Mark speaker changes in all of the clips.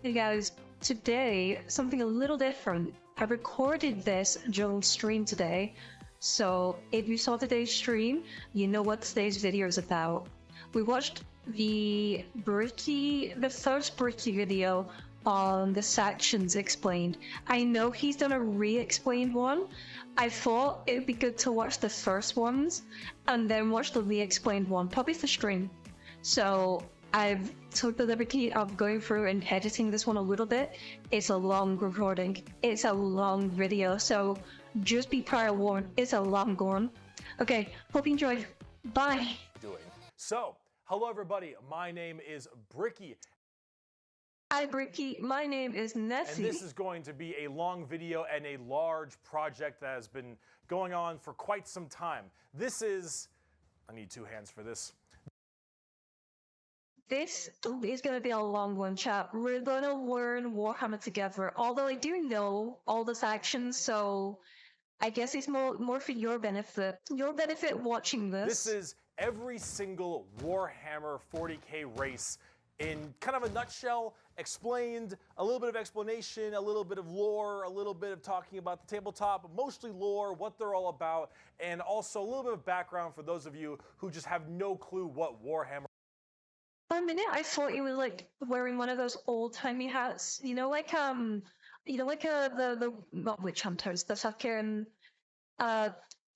Speaker 1: Hey guys, today something a little different. I recorded this during stream today, so if you saw today's stream, you know what today's video is about. We watched the first Bricky video on the sections explained. I know he's done a re-explained one. I thought it would be good to watch the first ones and then watch the re-explained one, probably for stream. So I've took the liberty of going through and editing this one a little bit. It's a long recording. It's a long video, so just be prior warned, it's a long one. Okay, hope you enjoyed. Bye.
Speaker 2: So, hello everybody, my name is Bricky.
Speaker 1: Hi Bricky, my name is Nessie.
Speaker 2: And this is going to be a long video and a large project that has been going on for quite some time. This is, I need two hands for this.
Speaker 1: This is going to be a long one, chat. We're going to learn Warhammer together, although I do know all the factions, so I guess it's more for your benefit. Your benefit watching this.
Speaker 2: This is every single Warhammer 40k race in kind of a nutshell, explained, a little bit of explanation, a little bit of lore, a little bit of talking about the tabletop, but mostly lore, what they're all about, and also a little bit of background for those of you who just have no clue what Warhammer.
Speaker 1: For a minute, I thought you were like wearing one of those old-timey hats. You know, like the not witch hunters, the fucking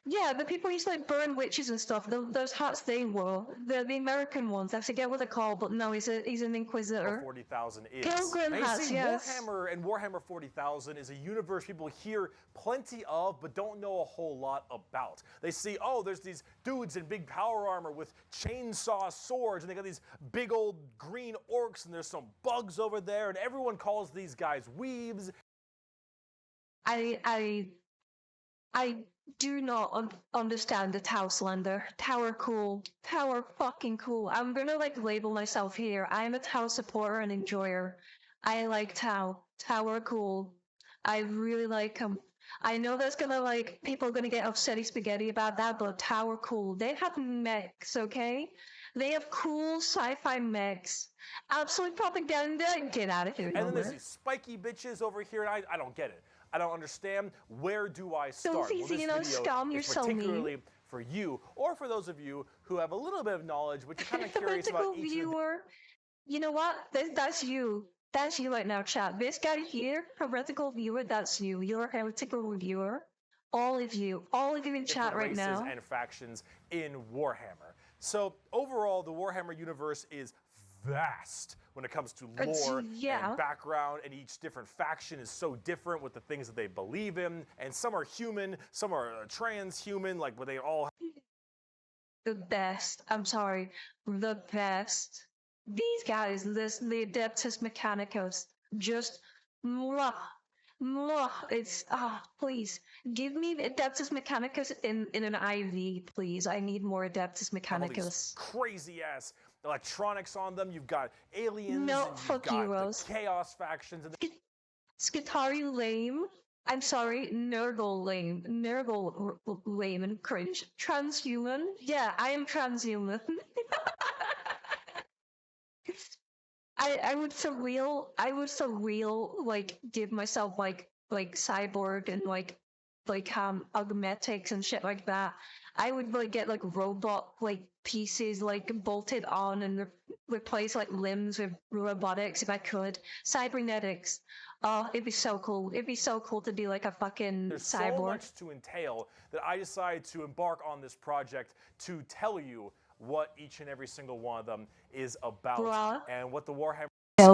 Speaker 1: yeah, the people who used to like burn witches and stuff. Those hats they wore, the American ones. I forget what they're called, but no, he's an inquisitor.
Speaker 2: 40,000 is.
Speaker 1: Pilgrim hats, yes.
Speaker 2: Warhammer and Warhammer 40,000 is a universe people hear plenty of, but don't know a whole lot about. They see, oh, there's these dudes in big power armor with chainsaw swords, and they got these big old green orcs, and there's some bugs over there, and everyone calls these guys weebs.
Speaker 1: I do not understand the Tau slander. Tower cool. Tower fucking cool. I'm gonna like label myself here. I'm a Tau supporter and enjoyer. I like Tau. Tower cool. I really like them. I know there's gonna like people are gonna get upsetty spaghetti about that, but Tower cool. They have mechs, okay? They have cool sci-fi mechs. Absolute propaganda. Get out of here.
Speaker 2: And then there's these spiky bitches over here, and I don't get it. I don't understand. Where do I start?
Speaker 1: Don't easy, you know, scum, you're so mean.
Speaker 2: Particularly for you, or for those of you who have a little bit of knowledge, but you're kind of curious about each
Speaker 1: viewer. You know what? That's you. That's you right now, chat. This guy here, heretical viewer, that's you. You're a heretical reviewer. All of you in chat right now.
Speaker 2: And factions in Warhammer. So overall, the Warhammer universe is vast when it comes to lore and background, and each different faction is so different with the things that they believe in, and some are human, some are transhuman, like but they all
Speaker 1: the best. I'm sorry, the best. These guys, the Adeptus Mechanicus, just mwah, mwah. It's please give me Adeptus Mechanicus in an IV, please. I need more Adeptus Mechanicus.
Speaker 2: Crazy ass electronics on them. You've got aliens.
Speaker 1: No,
Speaker 2: and
Speaker 1: fuck
Speaker 2: you've got
Speaker 1: heroes.
Speaker 2: The chaos factions. And
Speaker 1: Skitarii lame. I'm sorry, Nurgle lame. Nurgle lame and cringe. Transhuman? Yeah, I am transhuman. I would surreal like give myself like cyborg and like augmetics and shit like that. I would like get like robot like pieces like bolted on and replace like limbs with robotics if I could. Cybernetics. Oh, it'd be so cool. It'd be so cool to be like a fucking
Speaker 2: There's
Speaker 1: cyborg.
Speaker 2: So much to entail that I decided to embark on this project to tell you what each and every single one of them is about, and what the Warhammer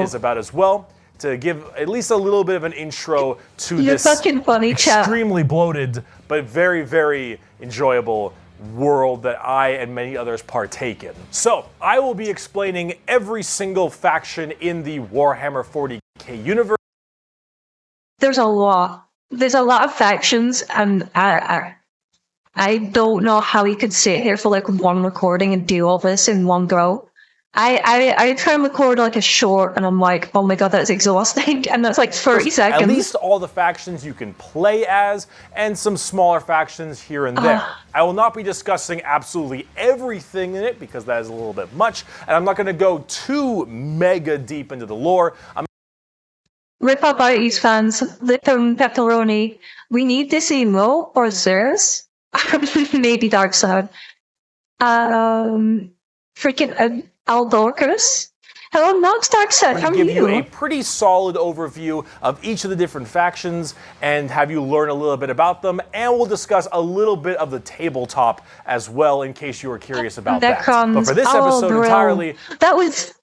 Speaker 2: is about as well, to give at least a little bit of an intro to this
Speaker 1: fucking funny,
Speaker 2: extremely bloated but very, very enjoyable world that I and many others partake in. So, I will be explaining every single faction in the Warhammer 40k universe.
Speaker 1: There's a lot. There's a lot of factions, and I don't know how you could sit here for like one recording and do all this in one go. I try and record like a short, and I'm like, oh my god, that's exhausting, and that's like 30 seconds.
Speaker 2: At least all the factions you can play as, and some smaller factions here and there. I will not be discussing absolutely everything in it, because that is a little bit much, and I'm not going to go too mega deep into the lore.
Speaker 1: Rip up our East fans, Lipton Pepperoni. We need this emo or Zeus. Maybe Dark Side. Freaking Aldorcus. Hello, Nox Dark Side.
Speaker 2: I'm
Speaker 1: How
Speaker 2: going
Speaker 1: are
Speaker 2: to give you a
Speaker 1: you?
Speaker 2: pretty solid overview of each of the different factions and have you learn a little bit about them, and we'll discuss a little bit of the tabletop as well in case you were curious about that. But for this episode entirely,
Speaker 1: that was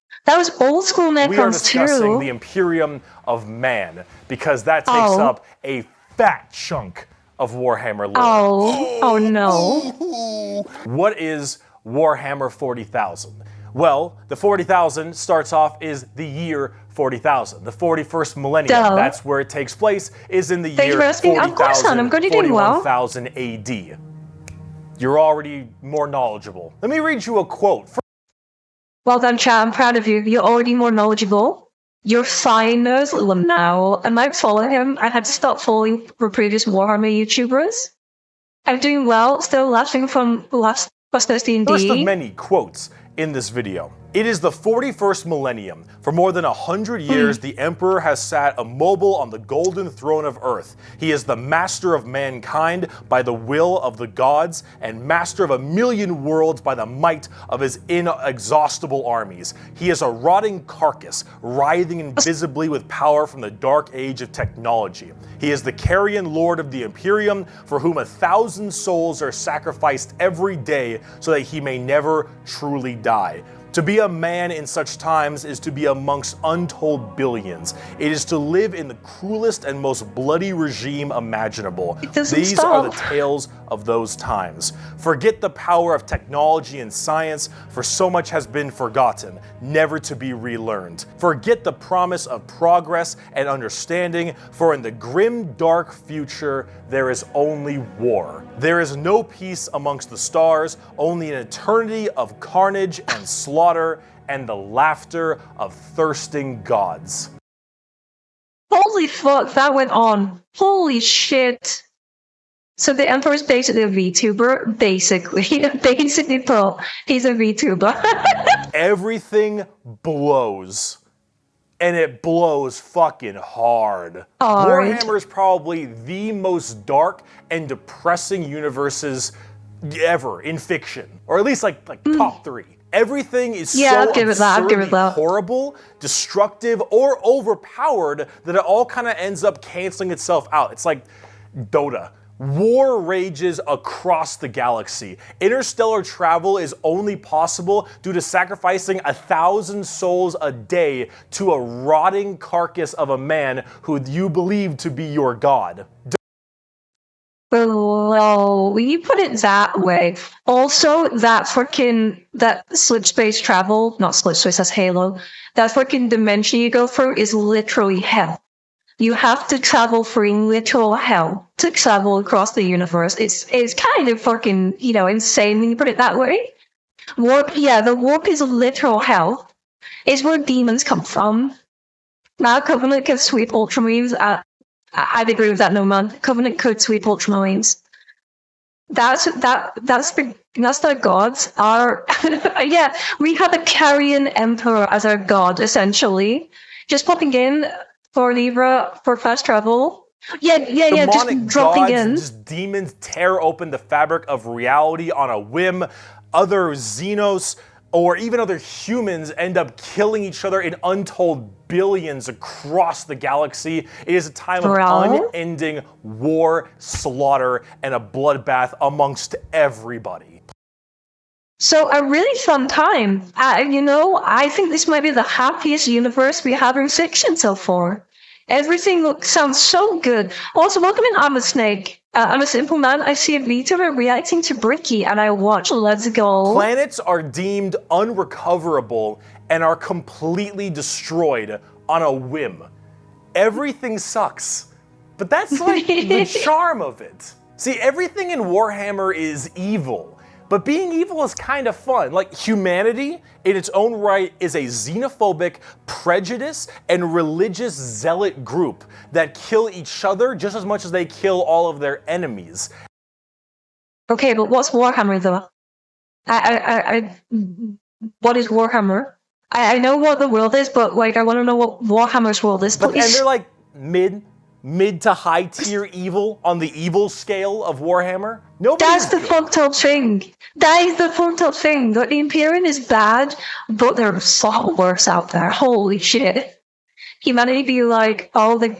Speaker 1: old school
Speaker 2: we are
Speaker 1: Necrons
Speaker 2: discussing
Speaker 1: too.
Speaker 2: the Imperium of Man because that takes up a fat chunk of Warhammer lore.
Speaker 1: Oh no.
Speaker 2: What is Warhammer 40,000? Well, the 40,000 starts off is the year 40,000, the 41st millennium.
Speaker 1: Duh.
Speaker 2: That's where it takes place, is in the
Speaker 1: Thank you
Speaker 2: year
Speaker 1: for asking. Of course not. I'm
Speaker 2: 40,000,
Speaker 1: good at doing well.
Speaker 2: 41,000 AD. You're already more knowledgeable. Let me read you a quote.
Speaker 1: Well done, Chad. I'm proud of you. You're already more knowledgeable. You're fine now. I might follow him. I had to stop following for previous Warhammer YouTubers. I'm doing well. Still laughing from last D&D.
Speaker 2: First of many quotes in this video. It is the 41st millennium. For more than 100 years, the Emperor has sat immobile on the golden throne of Earth. He is the master of mankind by the will of the gods, and master of 1,000,000 worlds by the might of his inexhaustible armies. He is a rotting carcass, writhing invisibly with power from the dark age of technology. He is the carrion lord of the Imperium, for whom 1,000 souls are sacrificed every day so that he may never truly die. To be a man in such times is to be amongst untold billions. It is to live in the cruelest and most bloody regime imaginable. These are the tales of those times. Forget the power of technology and science, for so much has been forgotten, never to be relearned. Forget the promise of progress and understanding, for in the grim, dark future, there is only war. There is no peace amongst the stars, only an eternity of carnage and slaughter, and the laughter of thirsting gods.
Speaker 1: Holy fuck, that went on. Holy shit. So the Emperor is basically a VTuber, basically. Basically, Paul, he's a VTuber.
Speaker 2: Everything blows. And it blows fucking hard. Warhammer is probably the most dark and depressing universes ever in fiction. Or at least like top 3. Everything is so absurdly horrible, destructive, or overpowered that it all kind of ends up canceling itself out. It's like Dota. War rages across the galaxy. Interstellar travel is only possible due to sacrificing 1,000 souls a day to a rotting carcass of a man who you believe to be your god.
Speaker 1: Well, when you put it that way, also that slip space travel, not slip space, that's Halo, that fucking dimension you go through is literally hell. You have to travel through literal hell to travel across the universe. It's kind of fucking, insane when you put it that way. Warp, yeah, the warp is literal hell. It's where demons come from. Now Covenant can sweep Ultramarines. I'd agree with that, no man. Covenant could sweep Ultramarines. That's the gods. Yeah, we have a carrion emperor as our god, essentially. Just popping in for Libra for fast travel. Yeah, just dropping in.
Speaker 2: Just demons tear open the fabric of reality on a whim. Other Xenos or even other humans end up killing each other in untold billions across the galaxy. It is a time of unending war, slaughter, and a bloodbath amongst everybody.
Speaker 1: So a really fun time. I think this might be the happiest universe we have in fiction so far. Everything sounds so good. Also, welcome in, I'm a Snake. I'm a simple man. I see a VTuber reacting to Bricky, and I watch. Let's go.
Speaker 2: Planets are deemed unrecoverable and are completely destroyed on a whim. Everything sucks, but that's like the charm of it. See, everything in Warhammer is evil. But being evil is kind of fun. Like, humanity, in its own right, is a xenophobic, prejudice, and religious zealot group that kill each other just as much as they kill all of their enemies.
Speaker 1: Okay, but what's Warhammer, though? What is Warhammer? I know what the world is, but like I want to know what Warhammer's world is,
Speaker 2: And
Speaker 1: please.
Speaker 2: they're like mid to high tier evil on the evil scale of Warhammer.
Speaker 1: That's
Speaker 2: Nobody's
Speaker 1: the
Speaker 2: good.
Speaker 1: fucked up thing. That is the fucked up thing. That the Imperium is bad, but there are far worse out there. Holy shit. Humanity be like, oh, the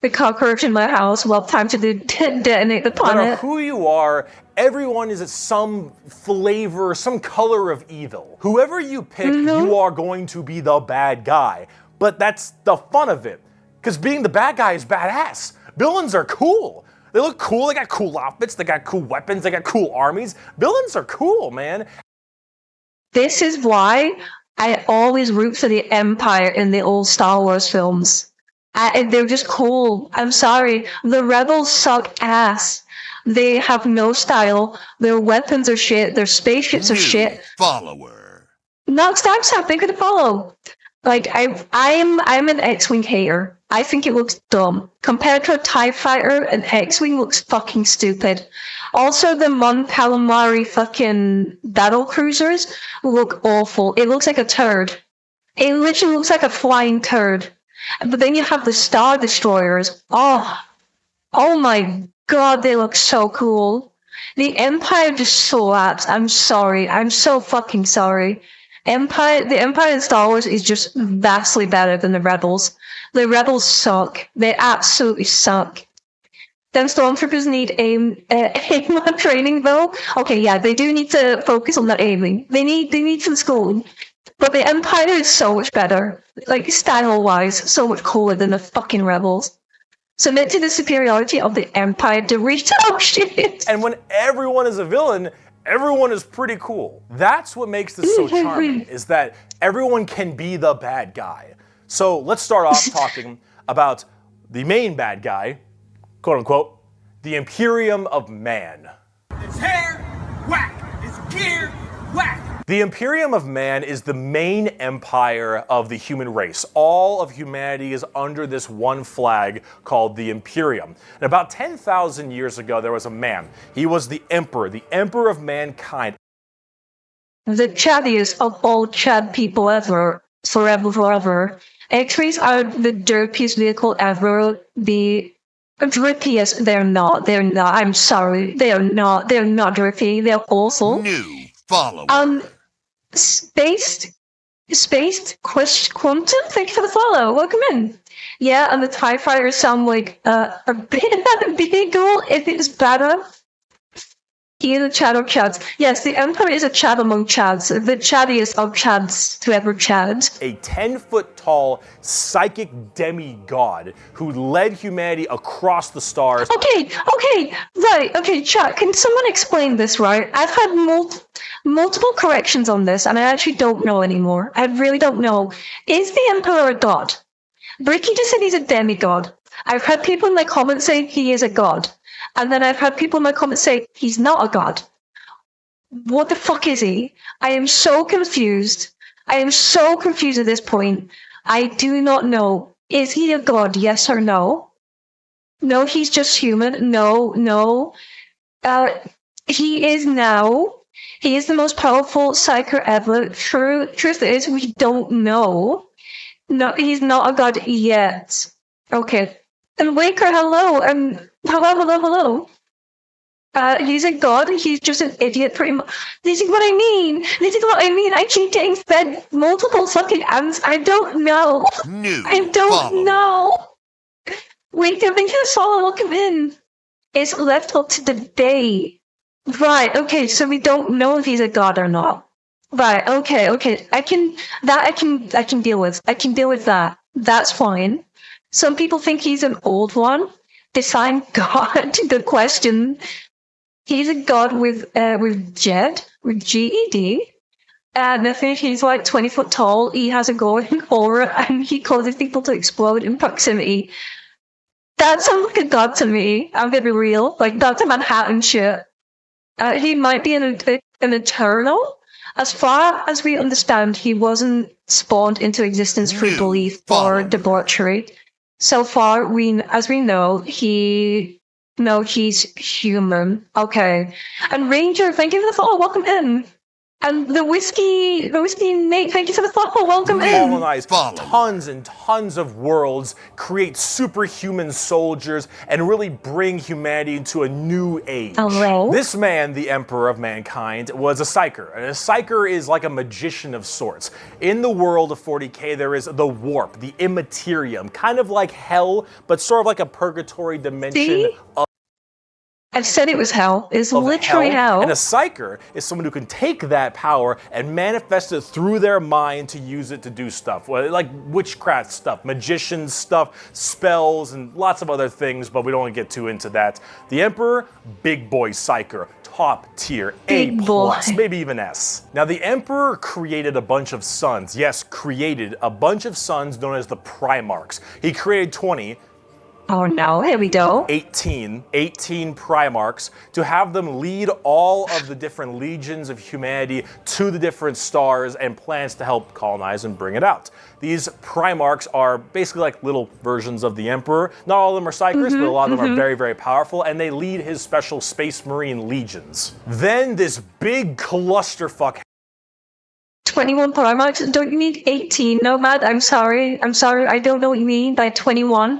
Speaker 1: cockroach in my house. Well, time to detonate the
Speaker 2: No matter
Speaker 1: planet.
Speaker 2: who you are, everyone is some flavor, some color of evil. Whoever you pick, you are going to be the bad guy. But that's the fun of it. Because being the bad guy is badass. Villains are cool. They look cool, they got cool outfits, they got cool weapons, they got cool armies. Villains are cool, man.
Speaker 1: This is why I always root for the Empire in the old Star Wars films. They're just cool. I'm sorry. The rebels suck ass. They have no style. Their weapons are shit. Their spaceships are shit.
Speaker 3: Follower.
Speaker 1: No, stop. Think of the follow. Like I'm an X-wing hater. I think it looks dumb compared to a TIE fighter. An X-wing looks fucking stupid. Also, the Mon Calamari fucking battle cruisers look awful. It looks like a turd. It literally looks like a flying turd. But then you have the Star Destroyers. Oh my god, they look so cool. The Empire just slaps. I'm sorry. I'm so fucking sorry. The Empire in Star Wars is just vastly better than the Rebels. The Rebels suck. They absolutely suck. Them Stormtroopers need aim training though. Okay, yeah, they do need to focus on that aiming. They need some schooling. But the Empire is so much better. Like, style-wise, so much cooler than the fucking Rebels. Submit to the superiority of the Empire to reach oh shit.
Speaker 2: And when everyone is a villain, everyone is pretty cool. That's what makes this so charming, is that everyone can be the bad guy. So let's start off talking about the main bad guy, quote unquote, the Imperium of Man.
Speaker 4: His hair, whack. His gear, whack.
Speaker 2: The Imperium of Man is the main empire of the human race. All of humanity is under this one flag called the Imperium. And about 10,000 years ago, there was a man. He was the emperor of mankind.
Speaker 1: The chattiest of all chat people ever, forever. X-rays are the dirtiest vehicle ever. The drippiest, they're not. I'm sorry. They're not drippy. They're awful.
Speaker 3: New follower.
Speaker 1: Spaced Quantum, thank you for the follow. Welcome in. Yeah, and the TIE fighters sound like a beagle if it's better. He is a Chad of Chads. Yes, the Emperor is a Chad among Chads, the chattiest of Chads to ever Chad.
Speaker 2: A 10-foot tall psychic demigod who led humanity across the stars.
Speaker 1: Okay, chat, can someone explain this, right? I've had multiple corrections on this, and I actually don't know anymore. I really don't know. Is the Emperor a god? Bricky just said he's a demigod. I've had people in my comments say he is a god. And then I've had people in my comments say he's not a god. What the fuck is he? I am so confused. I am so confused at this point. I do not know. Is he a god, yes or no? No, he's just human. No. He is now. He is the most powerful psyker ever. Truth is, we don't know. No, he's not a god yet. Okay. And Waker, hello. Hello. He's a god. He's just an idiot, pretty much. This is what I mean. I keep getting fed multiple fucking ants. I don't know. I don't know. Wait, I think I saw welcome in. It's left up to debate. Right, okay, so we don't know if he's a god or not. Right, okay. I can deal with. I can deal with that. That's fine. Some people think he's an old one. Define god. Good question. He's a god with Jed, with GED. And I think he's like 20 foot tall. He has a glowing aura and he causes people to explode in proximity. That sounds like a god to me. I'm gonna be real. Like, that's a Manhattan shit. He might be an eternal. As far as we understand, he wasn't spawned into existence through belief or debauchery. So far, as we know, he's human. Okay. And Ranger, thank you for the follow. Welcome in. And the whiskey mate, thank you for the follow. Welcome in.
Speaker 2: Colonize
Speaker 3: Follow.
Speaker 2: tons and tons of worlds, create superhuman soldiers, and really bring humanity into a new age.
Speaker 1: Hello?
Speaker 2: This man, the Emperor of Mankind, was a psyker. And a psyker is like a magician of sorts. In the world of 40k, there is the warp, the immaterium, kind of like hell, but sort of like a purgatory dimension.
Speaker 1: See? I said it was hell. It's
Speaker 2: Of
Speaker 1: literally hell.
Speaker 2: And a psyker is someone who can take that power and manifest it through their mind to use it to do stuff, like witchcraft stuff, magician stuff, spells, and lots of other things, but we don't want to get too into that. The Emperor, big boy psyker, top tier,
Speaker 1: Big
Speaker 2: A+,
Speaker 1: boy.
Speaker 2: maybe even S. Now the Emperor created a bunch of sons. Yes, created a bunch of sons known as the Primarchs. He created 20,
Speaker 1: Oh no, here we go.
Speaker 2: 18 Primarchs to have them lead all of the different legions of humanity to the different stars and planets to help colonize and bring it out. These Primarchs are basically like little versions of the Emperor. Not all of them are psychers, but a lot of them are very, very powerful, and they lead his special Space Marine legions. Then this big clusterfuck
Speaker 1: 21 Primarchs. Don't you mean 18? No, Matt, I'm sorry. I don't know what you mean by 21.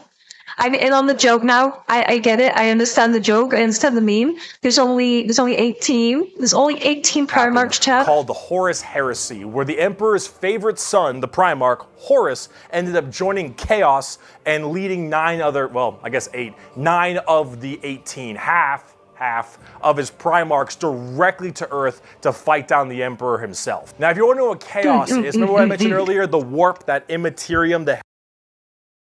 Speaker 1: I'm in on the joke now. I get it. I understand the joke. I understand the meme. There's only 18. There's only 18 Primarchs, chat.
Speaker 2: called the Horus Heresy, where the Emperor's favorite son, the Primarch, Horus, ended up joining Chaos and leading 9 of the 18, half of his Primarchs directly to Earth to fight down the Emperor himself. Now, if you want to know what Chaos is, remember what I mentioned earlier? The warp, that immaterium, the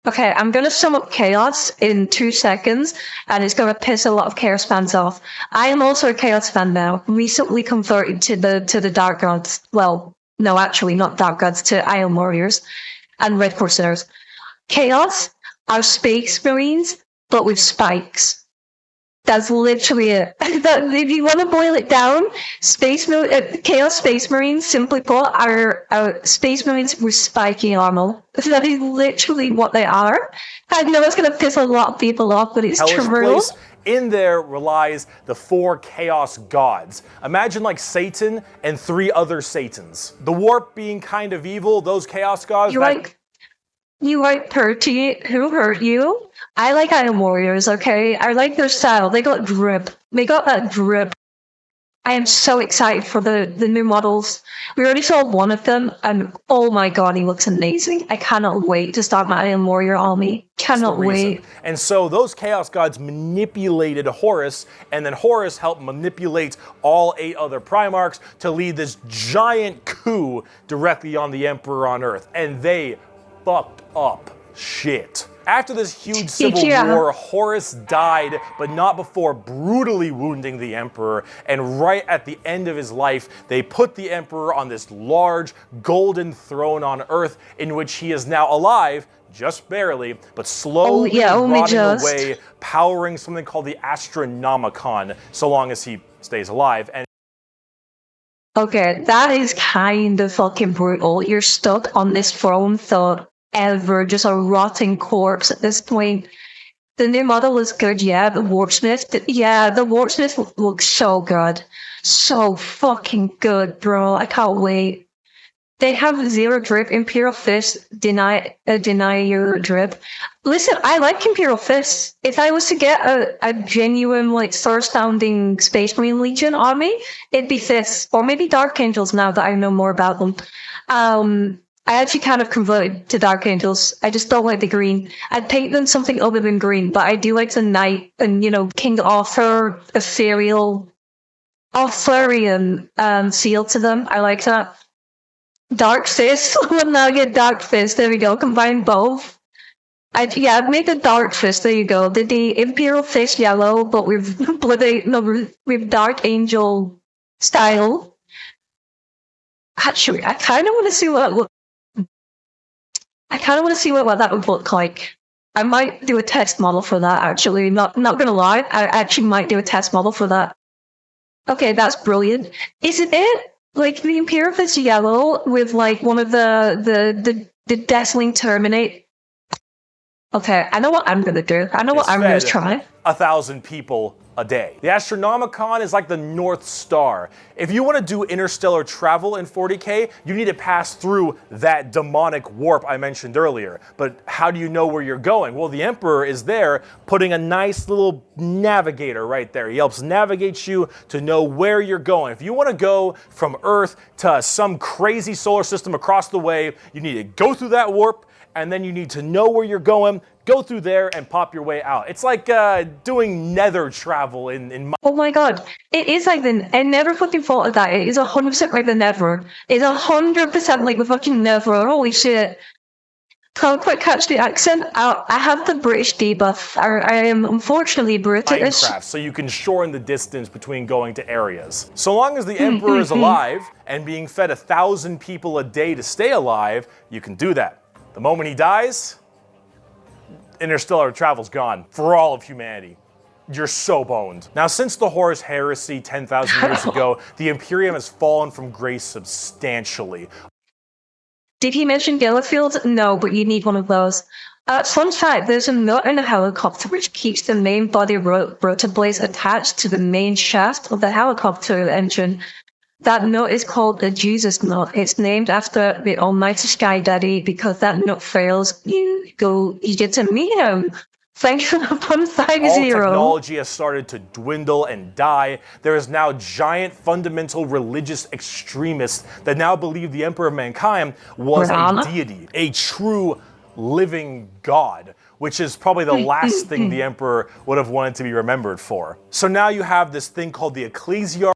Speaker 1: Okay, I'm gonna sum up Chaos in 2 seconds, and it's gonna piss a lot of Chaos fans off. I am also a Chaos fan now, recently converted to the Dark Gods. Well, no, actually, not Dark Gods, to Iron Warriors and Red Corsairs. Chaos are Space Marines, but with spikes. That's literally it. If you want to boil it down, Chaos Space Marines, simply put, are Space Marines with spiky armor. That is literally what they are. I know it's going to piss a lot of people off, but it's
Speaker 2: hellish
Speaker 1: true.
Speaker 2: place. In there relies the 4 Chaos Gods. Imagine like Satan and 3 other Satans. The warp being kind of evil, those Chaos Gods...
Speaker 1: You like Perty? Who hurt you? I like Iron Warriors, okay? I like their style. They got drip. They got that drip. I am so excited for the new models. We already saw one of them, and oh my god, he looks amazing. I cannot wait to start my Iron Warrior army. Cannot wait.
Speaker 2: And so those Chaos Gods manipulated Horus, and then Horus helped manipulate all 8 other Primarchs to lead this giant coup directly on the Emperor on Earth. And they fucked up shit. After this huge civil war, Horus died, but not before brutally wounding the Emperor. And right at the end of his life, they put the Emperor on this large golden throne on Earth, in which he is now alive, just barely, but slowly rotting away, powering something called the Astronomicon, so long as he stays alive. And
Speaker 1: okay, that is kind of fucking brutal. You're stuck on this throne for ever, just a rotting corpse at this point. The new model is good, yeah. The Warpsmith, the Warpsmith looks so good. So fucking good, bro. I can't wait. They have 0 drip. Imperial Fist, deny your drip. Listen, I like Imperial Fists. If I was to get a genuine, like, sounding Space Marine Legion army, it'd be Fists. Or maybe Dark Angels now that I know more about them. I actually kind of converted to Dark Angels. I just don't like the green. I'd paint them something other than green, but I do like the Knight and, you know, King Arthur, Ethereal, Arthurian seal to them. I like that. Dark Fist. Well, now I get Dark Fist. There we go. Combine both. I'd make a Dark Fist. There you go. The Imperial Fist yellow, but with with Dark Angel style. Actually, I kind of want to see what that would look like. I might do a test model for that, actually. Not gonna lie, I actually might do a test model for that. Okay, that's brilliant. Isn't it? Like, the Imperial Fist yellow with, like, one of the Deathling Terminate. Okay, I know what I'm gonna do. I know what I'm gonna try.
Speaker 2: 1,000 people a day. The Astronomicon is like the North Star. If you want to do interstellar travel in 40k, you need to pass through that demonic warp I mentioned earlier. But how do you know where you're going? Well, the Emperor is there putting a nice little navigator right there. He helps navigate you to know where you're going. If you want to go from Earth to some crazy solar system across the way, you need to go through that warp, and then you need to know where you're going, go through there, and pop your way out. It's like doing nether travel in
Speaker 1: Oh my god, it is like I never fucking thought of that. It is 100% like the Nether. It's 100% like the fucking Nether. Holy shit. Can't quite catch the accent. I have the British debuff. I am unfortunately British.
Speaker 2: Minecraft, so you can shorten the distance between going to areas. So long as the Emperor is alive and being fed 1,000 people a day to stay alive, you can do that. The moment he dies, interstellar travel's gone for all of humanity. You're so boned. Now, since the Horus Heresy 10,000 years ago, the Imperium has fallen from grace substantially.
Speaker 1: Did he mention Gellerfield? No, but you need one of those. Fun fact, there's a note in a helicopter which keeps the main body rotor blades attached to the main shaft of the helicopter engine. That note is called the Jesus note. It's named after the almighty Sky Daddy because that note fails, you get to meet him. Thanks for the 150.
Speaker 2: All technology has started to dwindle and die. There is now giant fundamental religious extremists that now believe the Emperor of Mankind was a deity, a true living god, which is probably the last thing the Emperor would have wanted to be remembered for. So now you have this thing called the Ecclesiarchy.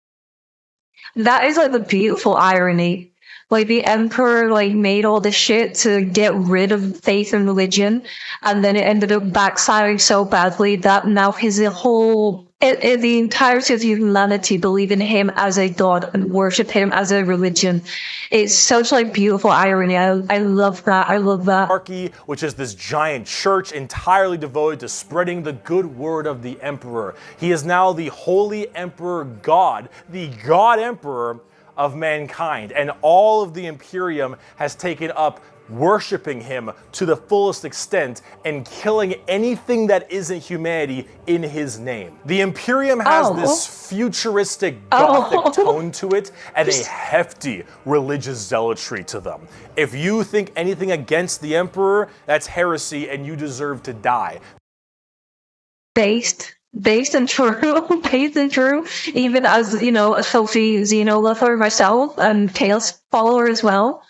Speaker 1: That is like the beautiful irony. Like the Emperor like made all this shit to get rid of faith and religion, and then it ended up backfiring so badly that now his whole the entirety of humanity believe in him as a god and worship him as a religion. It's such like beautiful irony. I love that. I love that.
Speaker 2: Which is this giant church entirely devoted to spreading the good word of the Emperor. He is now the Holy Emperor God, the God Emperor of mankind, and all of the Imperium has taken up worshiping him to the fullest extent and killing anything that isn't humanity in his name. The Imperium has this futuristic gothic tone to it and a hefty religious zealotry to them. If you think anything against the Emperor, that's heresy and you deserve to die.
Speaker 1: Based and true, even as, you know, a Sophie Xeno lover myself and Chaos follower as well.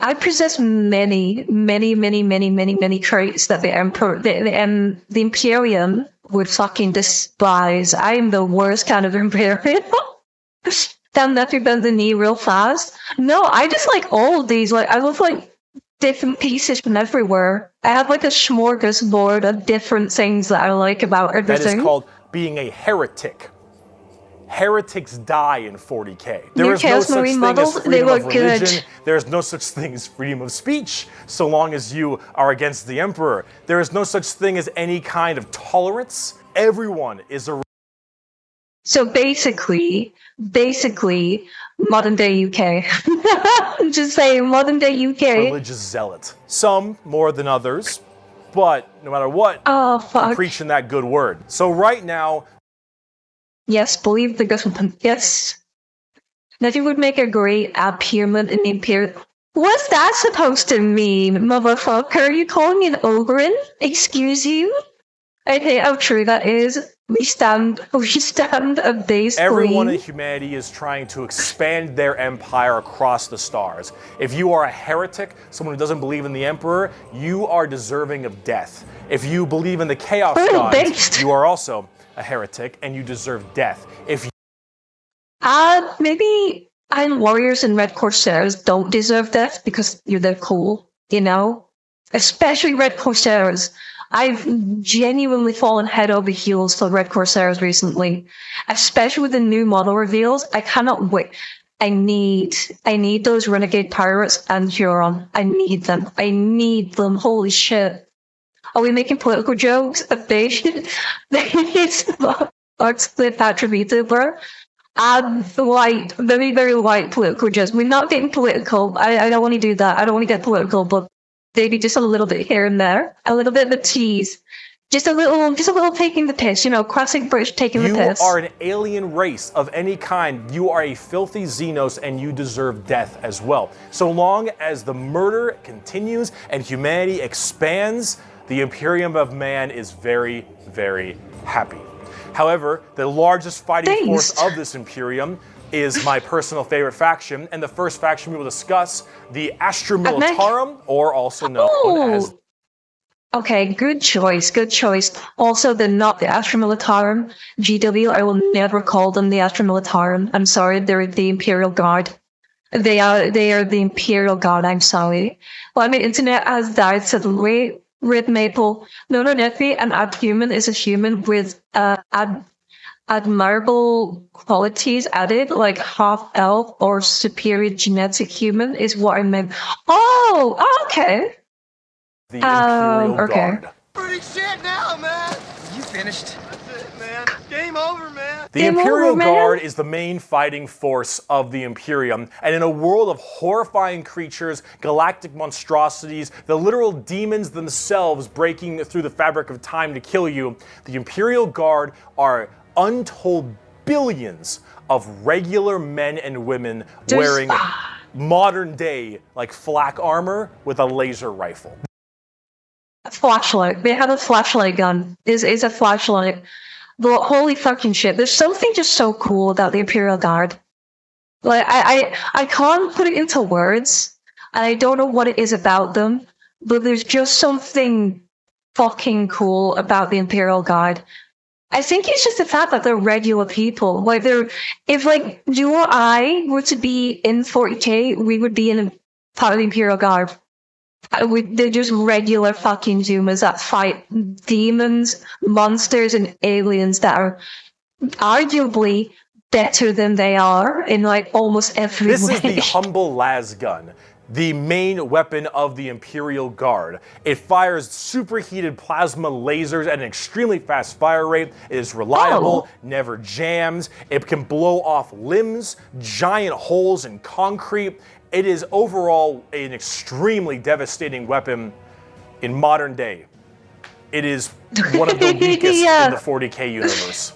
Speaker 1: I possess many traits that the Emperor, the Imperium would fucking despise. I'm the worst kind of Imperium. Damn, that you bend the knee real fast. No, I just like all of these. Like, I love like different pieces from everywhere. I have like a smorgasbord of different things that I like about everything.
Speaker 2: That is called being a heretic. Heretics die in 40k. There is no such thing as freedom of religion. There is no such thing as freedom of speech, so long as you are against the Emperor. There is no such thing as any kind of tolerance. Everyone is a...
Speaker 1: So basically, modern day UK. Just saying, modern day UK.
Speaker 2: Religious zealot. Some more than others, but no matter what, preaching that good word. So right now...
Speaker 1: Yes, believe the government. Yes. That you would make a great pyramid in the Imperium. What's that supposed to mean, motherfucker? Are you calling me an ogre? Excuse you? I hate how true that is. We stand a base.
Speaker 2: Everyone in humanity is trying to expand their empire across the stars. If you are a heretic, someone who doesn't believe in the Emperor, you are deserving of death. If you believe in the Chaos Gods, you are also a heretic and you deserve death. If you...
Speaker 1: maybe Iron Warriors and Red Corsairs don't deserve death because they're cool, you know? Especially Red Corsairs. I've genuinely fallen head over heels for Red Corsairs recently. Especially with the new model reveals. I cannot wait. I need those Renegade Pirates and Huron. I need them. Holy shit. Are we making political jokes? They Cleopatra VTuber. Light, very, very light political jokes. We're not getting political. I don't want to do that. I don't want to get political, but maybe just a little bit here and there. A little bit of a tease. Just a little taking the piss, you know, classic British taking the
Speaker 2: You
Speaker 1: piss.
Speaker 2: are an alien race of any kind. You are a filthy Xenos and you deserve death as well. So long as the murder continues and humanity expands, the Imperium of Man is very, very happy. However, the largest fighting force of this Imperium is my personal favorite faction, and the first faction we will discuss, the Astra Militarum, or also known as...
Speaker 1: Okay, good choice, good choice. Also, they're not the Astra Militarum. GW, I will never call them the Astra Militarum. I'm sorry, they're the Imperial Guard. They are the Imperial Guard, I'm sorry. Well, my internet has died suddenly. Red Maple. No, Neffy, an abhuman is a human with admirable qualities added, like half-elf or superior genetic human is what I meant. Oh, okay.
Speaker 2: The Imperial Guard.
Speaker 4: Pretty shit now, man. You finished. That's it, man. Game over, man.
Speaker 2: The Imperial Guard is the main fighting force of the Imperium, and in a world of horrifying creatures, galactic monstrosities, the literal demons themselves breaking through the fabric of time to kill you, the Imperial Guard are untold billions of regular men and women wearing modern day, like flak armor with a laser rifle.
Speaker 1: Flashlight. They have a flashlight gun. Is a flashlight. But holy fucking shit. There's something just so cool about the Imperial Guard. Like I can't put it into words, and I don't know what it is about them, but there's just something fucking cool about the Imperial Guard. I think it's just the fact that they're regular people. Like if like you or I were to be in 40k, we would be in a part of the Imperial Guard. They're just regular fucking humans that fight demons, monsters, and aliens that are arguably better than they are in like almost every way.
Speaker 2: This is the humble las gun, the main weapon of the Imperial Guard. It fires superheated plasma lasers at an extremely fast fire rate. It is reliable, never jams. It can blow off limbs, giant holes in concrete. It is overall an extremely devastating weapon in modern day. It is one of the weakest in the 40k universe.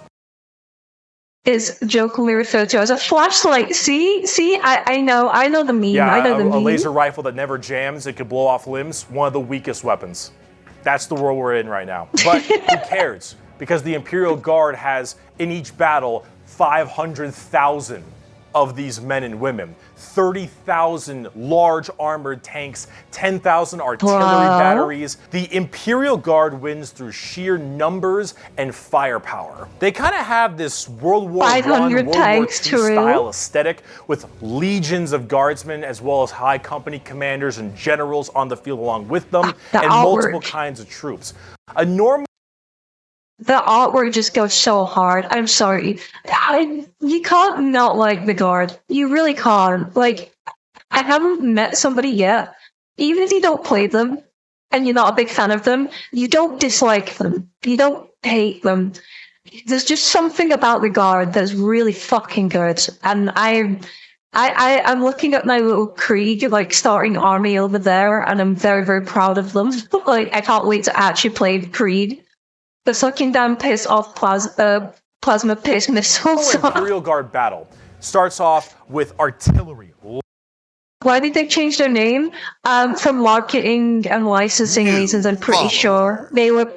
Speaker 1: Is jokingly referred to as a flashlight. See, I know the meme.
Speaker 2: Yeah,
Speaker 1: I know the meme.
Speaker 2: A laser rifle that never jams. It could blow off limbs. One of the weakest weapons. That's the world we're in right now. But who cares? Because the Imperial Guard has, in each battle, 500,000 of these men and women. 30,000 large armored tanks, 10,000 artillery batteries. The Imperial Guard wins through sheer numbers and firepower. They kind of have this World War I, World War II style aesthetic with legions of guardsmen as well as high company commanders and generals on the field along with them, and multiple kinds of troops. A normal
Speaker 1: The artwork just goes so hard. I'm sorry. You can't not like the Guard. You really can't. Like, I haven't met somebody yet. Even if you don't play them, and you're not a big fan of them, you don't dislike them. You don't hate them. There's just something about the Guard that's really fucking good. And I'm looking at my little Krieg, like, starting army over there, and I'm very, very proud of them. Like, I can't wait to actually play the Krieg. The sucking down piss off plasma piss missiles.
Speaker 2: Imperial Guard battle starts off with artillery.
Speaker 1: Why did they change their name? From marketing and licensing reasons, I'm pretty sure. They were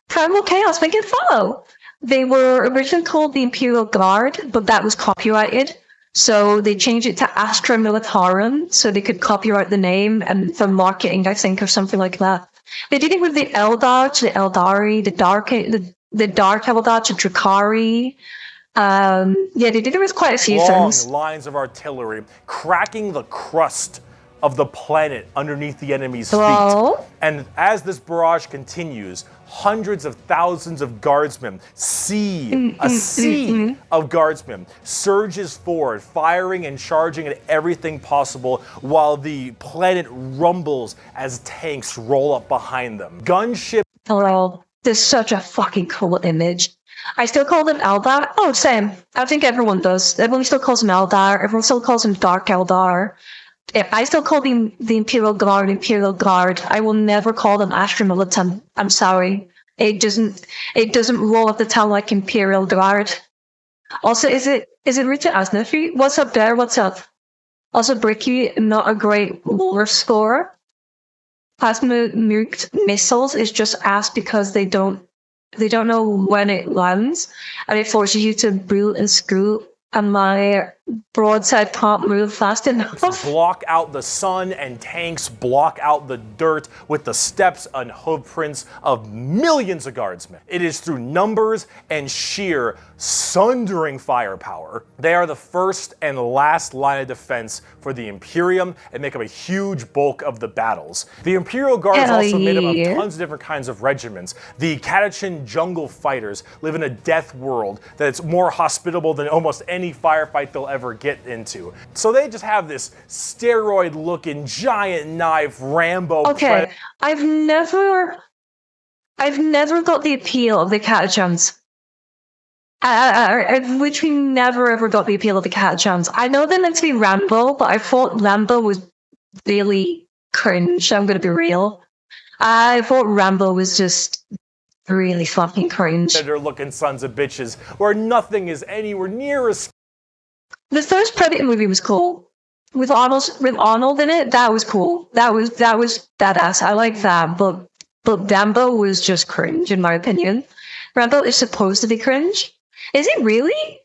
Speaker 1: Primal Chaos, make it follow. They were originally called the Imperial Guard, but that was copyrighted. So they changed it to Astra Militarum, so they could copyright the name, and for marketing, I think, or something like that. They did it with the Eldar, the Eldari, the Dark Eldar, the Drakari. Yeah, they did it with quite a few things.
Speaker 2: Long lines of artillery, cracking the crust of the planet underneath the enemy's feet. And as this barrage continues, hundreds of thousands of guardsmen, a sea of guardsmen surges forward, firing and charging at everything possible while the planet rumbles as tanks roll up behind them. Gunship.
Speaker 1: Hello. There's such a fucking cool image. I still call them Eldar. Oh, same. I think everyone does. Everyone still calls them Eldar. Everyone still calls them Dark Eldar. I still call them the Imperial Guard. I will never call them Astra Militum. I'm sorry. It doesn't roll off the tongue like Imperial Guard. Also, is it written as Neffy? What's up there? What's up? Also, Bricky, not a great lore scorer. Plasma nuked missiles is just asked because they don't know when it lands, and it forces you to boot and screw, and my broadside can't move fast enough.
Speaker 2: Block out the sun, and tanks block out the dirt with the steps and hoof prints of millions of guardsmen. It is through numbers and sheer sundering firepower. They are the first and last line of defense for the Imperium and make up a huge bulk of the battles. The Imperial Guard is also made up of tons of different kinds of regiments. The Catachan jungle fighters live in a death world that's more hospitable than almost any firefight they'll ever get into. So they just have this steroid-looking giant knife Rambo.
Speaker 1: Okay, I've never got the appeal of the Catachans. I've literally never ever got the appeal of the Catachans. I know they're meant to be Rambo, but I thought Rambo was really cringe. I'm gonna be real. I thought Rambo was just really fucking cringe.
Speaker 2: They're looking sons of bitches where nothing is anywhere near as.
Speaker 1: The first Predator movie was cool. With Arnold in it, that was cool. That was badass. I like that, but Rambo was just cringe in my opinion. Rambo is supposed to be cringe. Is it really?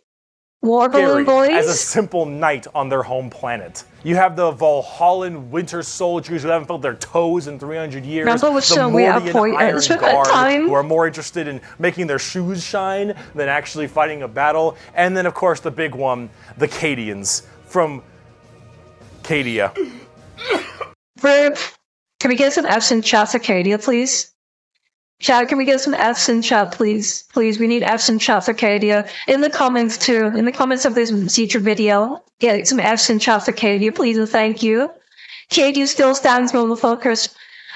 Speaker 1: War Balloon Boys?
Speaker 2: As a simple knight on their home planet. You have the Valhallan winter soldiers who haven't felt their toes in 300 years.
Speaker 1: Rambo was
Speaker 2: the
Speaker 1: so weird at
Speaker 2: Mordian Iron Guard,
Speaker 1: time.
Speaker 2: who are more interested in making their shoes shine than actually fighting a battle. And then, of course, the big one, the Cadians from Cadia.
Speaker 1: Can we get some F's in chat for Cadia, please? Chat, can we get some F's in chat, please? Please, we need F's in chat for Cadia. In the comments, too. In the comments of this future video, get some F's in chat for Cadia, please, and thank you. Cadia still stands, motherfuckers.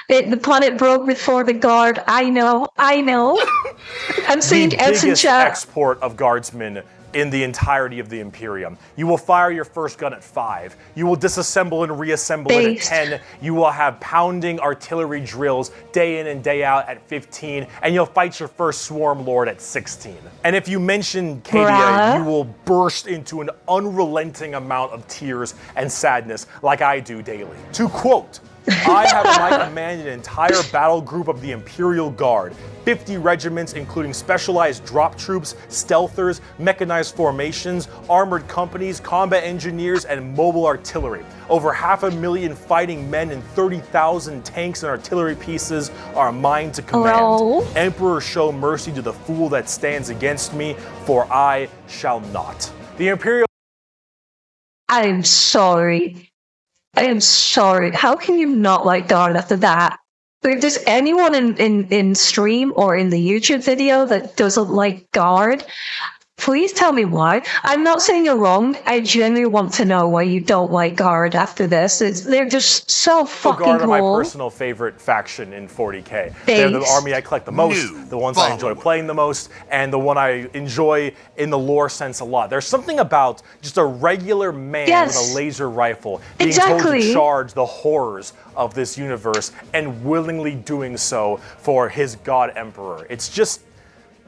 Speaker 1: The planet broke before the guard. I know. I'm seeing F's in chat.
Speaker 2: The biggest export of guardsmen in the entirety of the Imperium. You will fire your first gun at 5. You will disassemble and reassemble it at 10. You will have pounding artillery drills day in and day out at 15. And you'll fight your first swarm lord at 16. And if you mention Cadia, you will burst into an unrelenting amount of tears and sadness like I do daily. To quote, I have at my command an entire battle group of the Imperial Guard, 50 regiments including specialized drop troops, stealthers, mechanized formations, armored companies, combat engineers, and mobile artillery. Over 500,000 fighting men and 30,000 tanks and artillery pieces are mine to command.
Speaker 1: Hello?
Speaker 2: Emperor, show mercy to the fool that stands against me, for I shall not. The Imperial...
Speaker 1: I'm sorry. I am sorry. How can you not like Guard after that? If there's anyone in stream or in the YouTube video that doesn't like Guard, please tell me why. I'm not saying you're wrong. I genuinely want to know why you don't like Guard after this. They're just so fucking
Speaker 2: Guard
Speaker 1: cool.
Speaker 2: are my personal favorite faction in 40k. They're the army I collect the most, the ones I enjoy playing the most, and the one I enjoy in the lore sense a lot. There's something about just a regular man with a laser rifle being told to charge the horrors of this universe and willingly doing so for his god emperor. It's just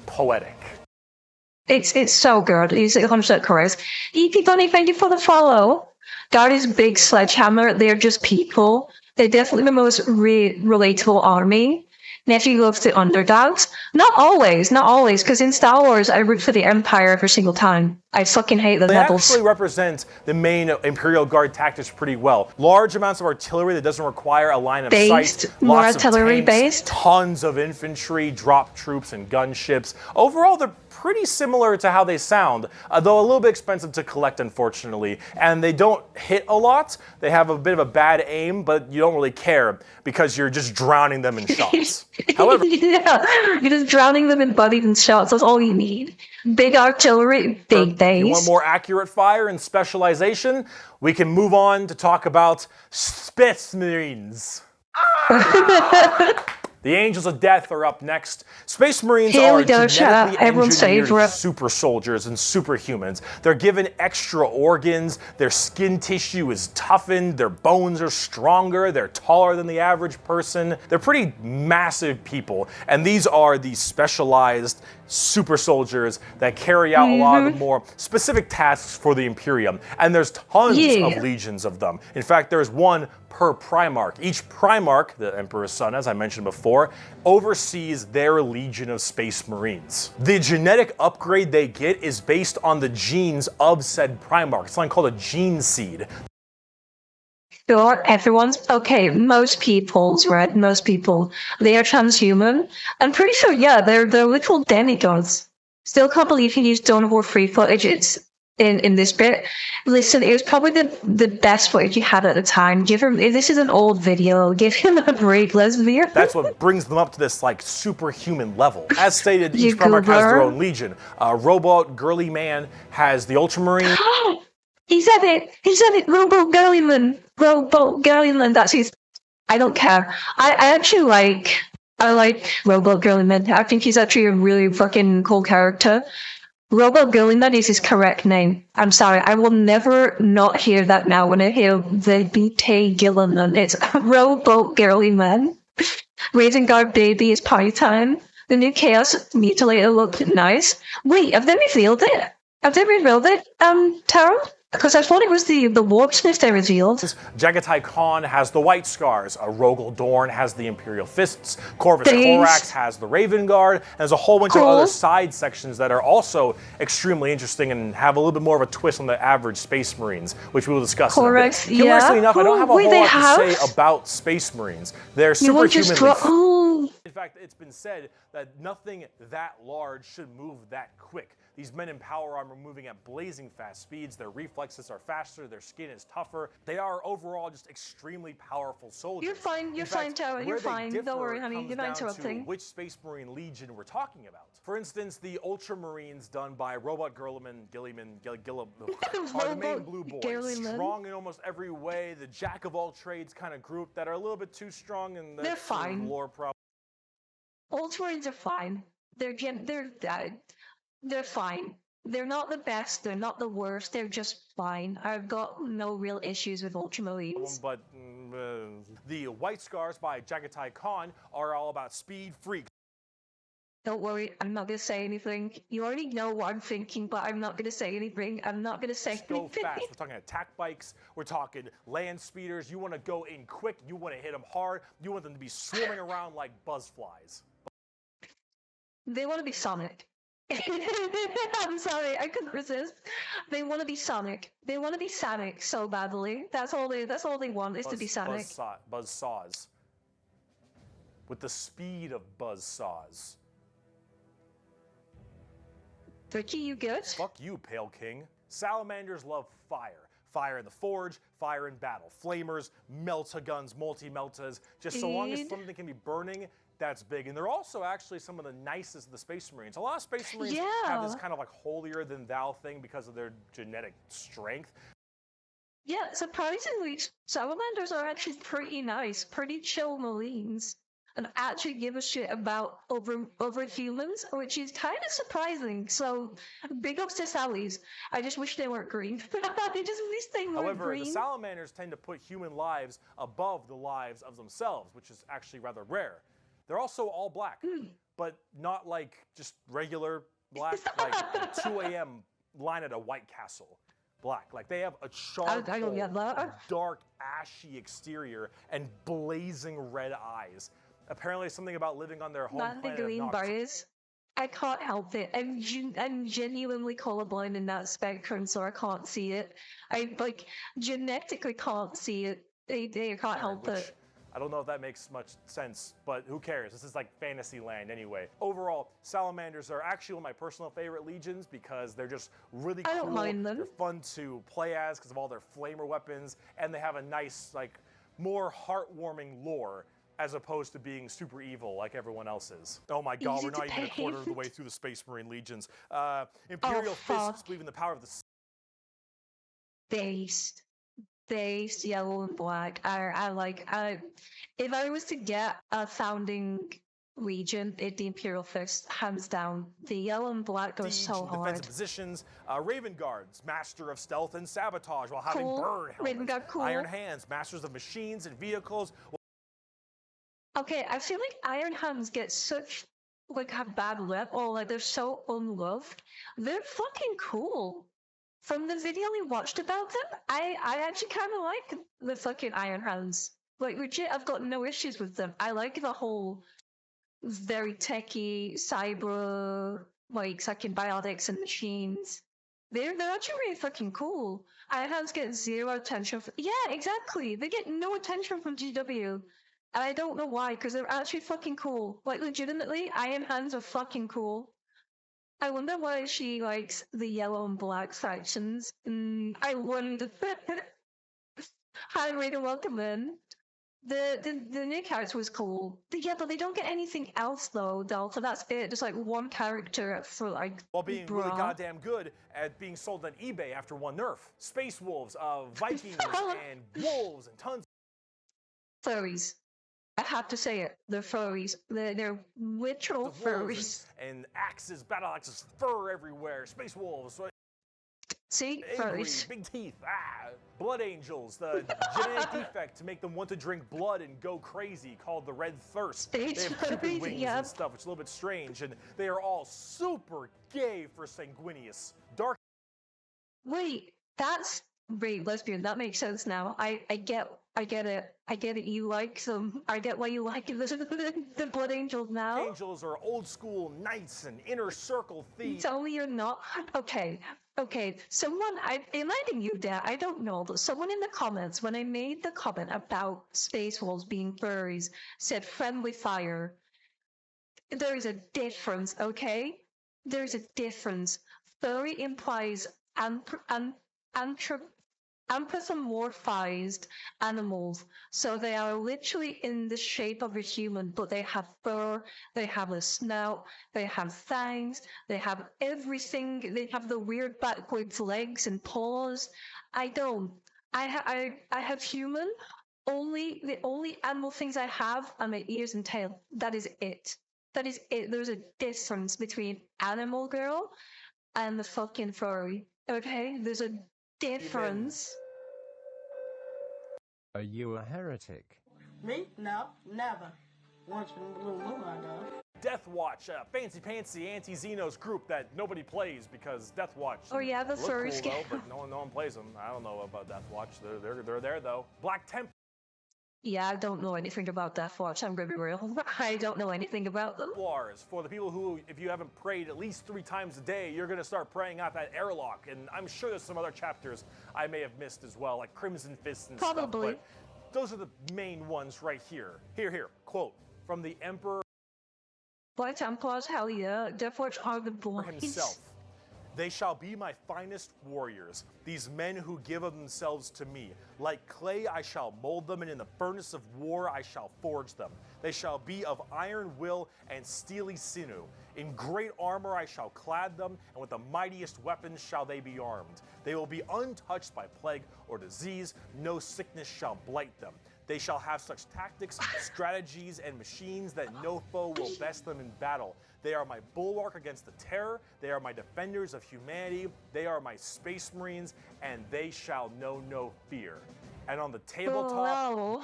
Speaker 2: poetic.
Speaker 1: It's so good. He's 100% correct. EP Bunny, thank you for the follow. Guard is big sledgehammer. They're just people. They're definitely the most relatable army. Nephew loves the underdogs. Not always, because in Star Wars, I root for the Empire every single time. I fucking hate the rebels.
Speaker 2: They actually represent the main Imperial Guard tactics pretty well. Large amounts of artillery that doesn't require a line of sight.
Speaker 1: More
Speaker 2: Lots
Speaker 1: artillery
Speaker 2: of tanks,
Speaker 1: based.
Speaker 2: Tons of infantry, drop troops, and gunships. Overall, they're pretty similar to how they sound, though a little bit expensive to collect, unfortunately. And they don't hit a lot. They have a bit of a bad aim, but you don't really care because you're just drowning them in shots. However,
Speaker 1: yeah, you're just drowning them in buddies and shots. That's all you need. Big artillery, big base.
Speaker 2: You want more accurate fire and specialization? We can move on to talk about Spetsmarines. The The Angels of Death are up next. Space Marines
Speaker 1: Here
Speaker 2: are
Speaker 1: we go, shut up.
Speaker 2: genetically
Speaker 1: Everyone's
Speaker 2: engineered
Speaker 1: favorite.
Speaker 2: super soldiers and superhumans. They're given extra organs, their skin tissue is toughened, their bones are stronger, they're taller than the average person. They're pretty massive people, and these are the specialized super soldiers that carry out a lot of the more specific tasks for the Imperium. And there's tons of legions of them. In fact, there's one per Primarch. Each Primarch, the Emperor's son, as I mentioned before, oversees their legion of Space Marines. The genetic upgrade they get is based on the genes of said Primarch. It's something called a gene seed.
Speaker 1: Sure, everyone's okay. Most people's right. Most people, they are transhuman. I'm pretty sure. Yeah, they're literal demigods. Still can't believe he used Dawn of War 3 footage. It's in this bit. Listen, it was probably the best footage you had at the time. Give him. This is an old video. Give him a break. Let's be.
Speaker 2: That's what brings them up to this like superhuman level. As stated, each Primarch has their own legion. Robot Girly Man has the Ultramarine.
Speaker 1: He said it. He said it. Robot Girlyman. Robot Girlyman. That's his. I don't care. I actually like. I like Robot Girlyman. I think he's actually a really fucking cool character. Robot Girlyman is his correct name. I'm sorry. I will never not hear that now when I hear the BT Gilliman. It's Robot Girlyman. Raising Guard Baby is party time. The new Chaos Mutilator looked nice. Wait, have they revealed it? Have they revealed it, Taro? Because I thought it was the Warpsmith they revealed.
Speaker 2: Jagatai Khan has the White Scars. Rogel Dorn has the Imperial Fists. Corvus Corax has the Raven Guard. And there's a whole bunch of other side sections that are also extremely interesting and have a little bit more of a twist on the average Space Marines, which we will discuss in a bit. Curiously enough, I don't have a whole lot to say about Space Marines. They're superhumanly. In fact, it's been said that nothing that large should move that quick. These men in power armor moving at blazing fast speeds, their reflexes are faster, their skin is tougher. They are overall just extremely powerful soldiers.
Speaker 1: You're fine, Tara, you're fine. Don't worry, honey, you're not interrupting.
Speaker 2: Which Space Marine Legion we're talking about. For instance, the Ultramarines done by Robot Gilliman are the main blue boys. Strong in almost every way, the jack of all trades kind of group that are a little bit too strong and
Speaker 1: they're fine.
Speaker 2: Lore problem.
Speaker 1: Ultramarines are fine. They're fine. They're not the best, they're not the worst, they're just fine. I've got no real issues with Ultramarines.
Speaker 2: But the White Scars by Jagatai Khan are all about speed freaks.
Speaker 1: Don't worry, I'm not gonna say anything. You already know what I'm thinking, but I'm not gonna say anything. I'm not gonna say anything.
Speaker 2: Go fast. We're talking attack bikes, we're talking land speeders. You want to go in quick, you want to hit them hard, you want them to be swarming around like buzzflies.
Speaker 1: They want to be Sonic. I'm sorry, I couldn't resist. They want to be Sonic. They want to be Sonic so badly. That's all they want is to be Sonic.
Speaker 2: Buzzsaws. With the speed of buzzsaws.
Speaker 1: Bricky, you good?
Speaker 2: Fuck you, Pale King. Salamanders love fire. Fire in the forge, fire in battle. Flamers, melta-guns, multi-meltas. Just so long as something can be burning, that's big. And they're also actually some of the nicest of the Space Marines. A lot of Space Marines have this kind of like holier than thou thing because of their genetic strength.
Speaker 1: Yeah, surprisingly, Salamanders are actually pretty nice, pretty chill Marines, and actually give a shit about over humans, which is kind of surprising. So, big ups to Sallies. I just wish they weren't green. I just wish they weren't green.
Speaker 2: However, the Salamanders tend to put human lives above the lives of themselves, which is actually rather rare. They're also all black, but not like just regular black, like 2 a.m. line at a White Castle black. Like they have a charcoal, dark, ashy exterior and blazing red eyes. Apparently something about living on their home planet
Speaker 1: the green bars. I can't help it. I'm genuinely colorblind in that spectrum, so I can't see it. I like genetically can't see it. I can't help it.
Speaker 2: I don't know if that makes much sense, but who cares? This is like fantasy land anyway. Overall, Salamanders are actually one of my personal favorite legions because they're just really cool.
Speaker 1: I don't mind them.
Speaker 2: They're fun to play as because of all their flamer weapons, and they have a nice, like, more heartwarming lore as opposed to being super evil like everyone else is. Oh my god, we're not even a quarter of the way through the Space Marine legions. Imperial Fists believe in the power of the...
Speaker 1: Based. base yellow and black. If I was to get a founding region, it'd be Imperial Fist, hands down. The yellow and black goes
Speaker 2: Siege
Speaker 1: so
Speaker 2: and
Speaker 1: hard.
Speaker 2: defensive positions. Raven Guards, master of stealth and sabotage while having
Speaker 1: Cool.
Speaker 2: bird helmets.
Speaker 1: Raven Guard, cool.
Speaker 2: Iron Hands, masters of machines and vehicles.
Speaker 1: Okay, I feel like Iron Hands get such like have bad rep, or like they're so unloved. They're fucking cool. From the video we watched about them, I actually kind of like the fucking Iron Hands. Like legit, I've got no issues with them. I like the whole very techy cyber like fucking biotics and machines. They're actually really fucking cool. Iron Hands get zero attention. Yeah, exactly. They get no attention from GW. And I don't know why, because they're actually fucking cool. Like, legitimately, Iron Hands are fucking cool. I wonder why she likes the yellow and black factions. I wonder. Hi, Rita, welcome in. The new character was cool. Yeah, but they don't get anything else, though, Delta. That's it. Just, like, one character for, like,
Speaker 2: While being really goddamn good at being sold on eBay after one nerf. Space Wolves, Vikings, and Wolves, and tons.
Speaker 1: Furries. I have to say it. They're furries. They're literal furries.
Speaker 2: And axes, battle axes, fur everywhere. Space Wolves.
Speaker 1: See?
Speaker 2: Angry,
Speaker 1: Furries.
Speaker 2: big teeth. Blood Angels, the genetic defect to make them want to drink blood and go crazy, called the Red Thirst. They have Cupid wings and stuff, which is a little bit strange, and they are all super gay for Sanguinius. Dark.
Speaker 1: Wait, that's great, lesbian. That makes sense now. I get it. I get it. You like them. I get why you like the Blood Angels now.
Speaker 2: Angels are old school knights and inner circle thieves.
Speaker 1: Tell me you're not. Okay. Someone, it might be you, Dad. I don't know, but someone in the comments, when I made the comment about Space Wolves being furries, said friendly fire. There is a difference, okay? There's a difference. Furry implies anthropomorphized animals, so they are literally in the shape of a human, but they have fur, they have a snout, they have fangs, they have everything. They have the weird backwards legs and paws. I don't. I have human. The only animal things I have are my ears and tail. That is it. There's a difference between animal girl and the fucking furry. Okay, there's a difference.
Speaker 5: Are you a heretic?
Speaker 6: Me? No, never. Once in a little moon, I know.
Speaker 2: Death Watch, a fancy pantsy anti-Xenos group that nobody plays because Death Watch.
Speaker 1: Oh yeah, the furry
Speaker 2: cool, though, but no one plays them. I don't know about Death Watch. They're there though. Black Temple.
Speaker 1: Yeah, I don't know anything about Death Watch. I'm gonna be real. I don't know anything about them.
Speaker 2: Templars, for the people who, if you haven't prayed at least 3 times a day, you're gonna start praying out that airlock. And I'm sure there's some other chapters I may have missed as well, like Crimson Fist and
Speaker 1: Probably.
Speaker 2: stuff. But those are the main ones right here. Here, quote from the Emperor
Speaker 1: Black Templars, hell yeah. Death Watch are the boys.
Speaker 2: himself. They shall be my finest warriors, these men who give of themselves to me. Like clay I shall mold them, and in the furnace of war I shall forge them. They shall be of iron will and steely sinew. In great armor I shall clad them, and with the mightiest weapons shall they be armed. They will be untouched by plague or disease, no sickness shall blight them. They shall have such tactics, strategies, and machines that no foe will best them in battle. They are my bulwark against the terror. They are my defenders of humanity. They are my space marines, and they shall know no fear. And on the tabletop...
Speaker 1: Whoa.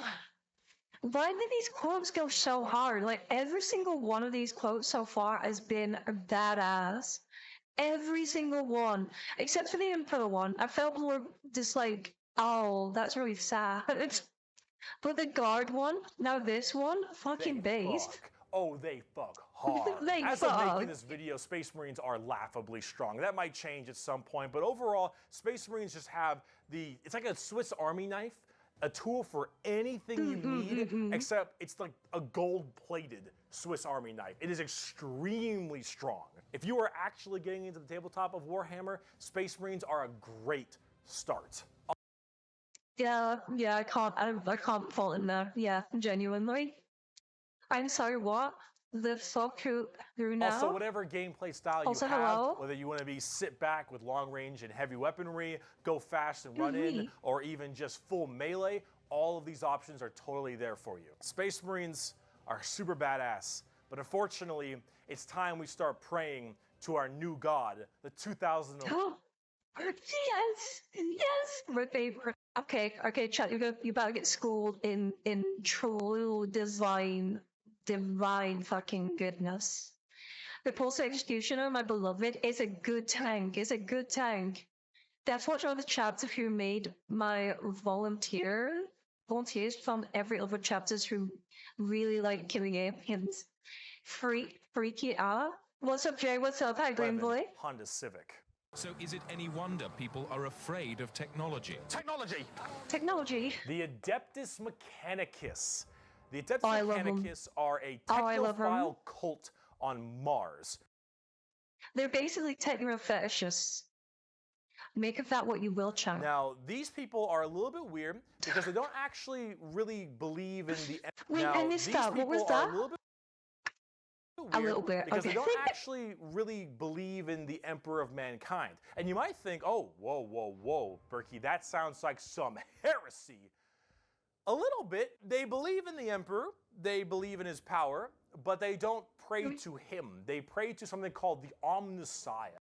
Speaker 1: Why did these quotes go so hard? Like, every single one of these quotes so far has been badass. Every single one. Except for the Emperor one. I felt more just like, oh, that's really sad. But the guard one, now this one, fucking based.
Speaker 2: Oh, they fuck hard. As I'm making this video, Space Marines are laughably strong. That might change at some point, but overall, Space Marines just have it's like a Swiss Army knife, a tool for anything you need, except it's like a gold-plated Swiss Army knife. It is extremely strong. If you are actually getting into the tabletop of Warhammer, Space Marines are a great start.
Speaker 1: Yeah, I can't fault him there. Yeah, genuinely. I'm sorry, what? the fuck through now.
Speaker 2: Also, whatever gameplay style you
Speaker 1: Also,
Speaker 2: have,
Speaker 1: hello?
Speaker 2: whether you want to be sit back with long range and heavy weaponry, go fast and run in, or even just full melee, all of these options are totally there for you. Space Marines are super badass, but unfortunately, it's time we start praying to our new god, the 2000.
Speaker 1: Yes, yes, my favorite. Okay, chat. You better get schooled in true divine fucking goodness. The Pulse Executioner, my beloved, is a good tank. Is a good tank. That's what all the chats who made my volunteers from every other chapters who really like killing aliens. Freaky out. What's up, Jay? What's up? Hi, Green Boy.
Speaker 2: Honda Civic.
Speaker 5: So is it any wonder people are afraid of technology?
Speaker 1: Technology.
Speaker 2: The Adeptus Mechanicus. The Adeptus Mechanicus are a technophile cult on Mars.
Speaker 1: They're basically techno fetishists. Make of that what you will, chat.
Speaker 2: Now, these people are a little bit weird because they don't actually really believe in the...
Speaker 1: Wait, I missed that. What was that?
Speaker 2: A little bit because they don't actually really believe in the Emperor of Mankind. And you might think, oh, whoa, Bricky, that sounds like some heresy. A little bit. They believe in the Emperor, they believe in his power, but they don't pray to him. They pray to something called the Omnissiah.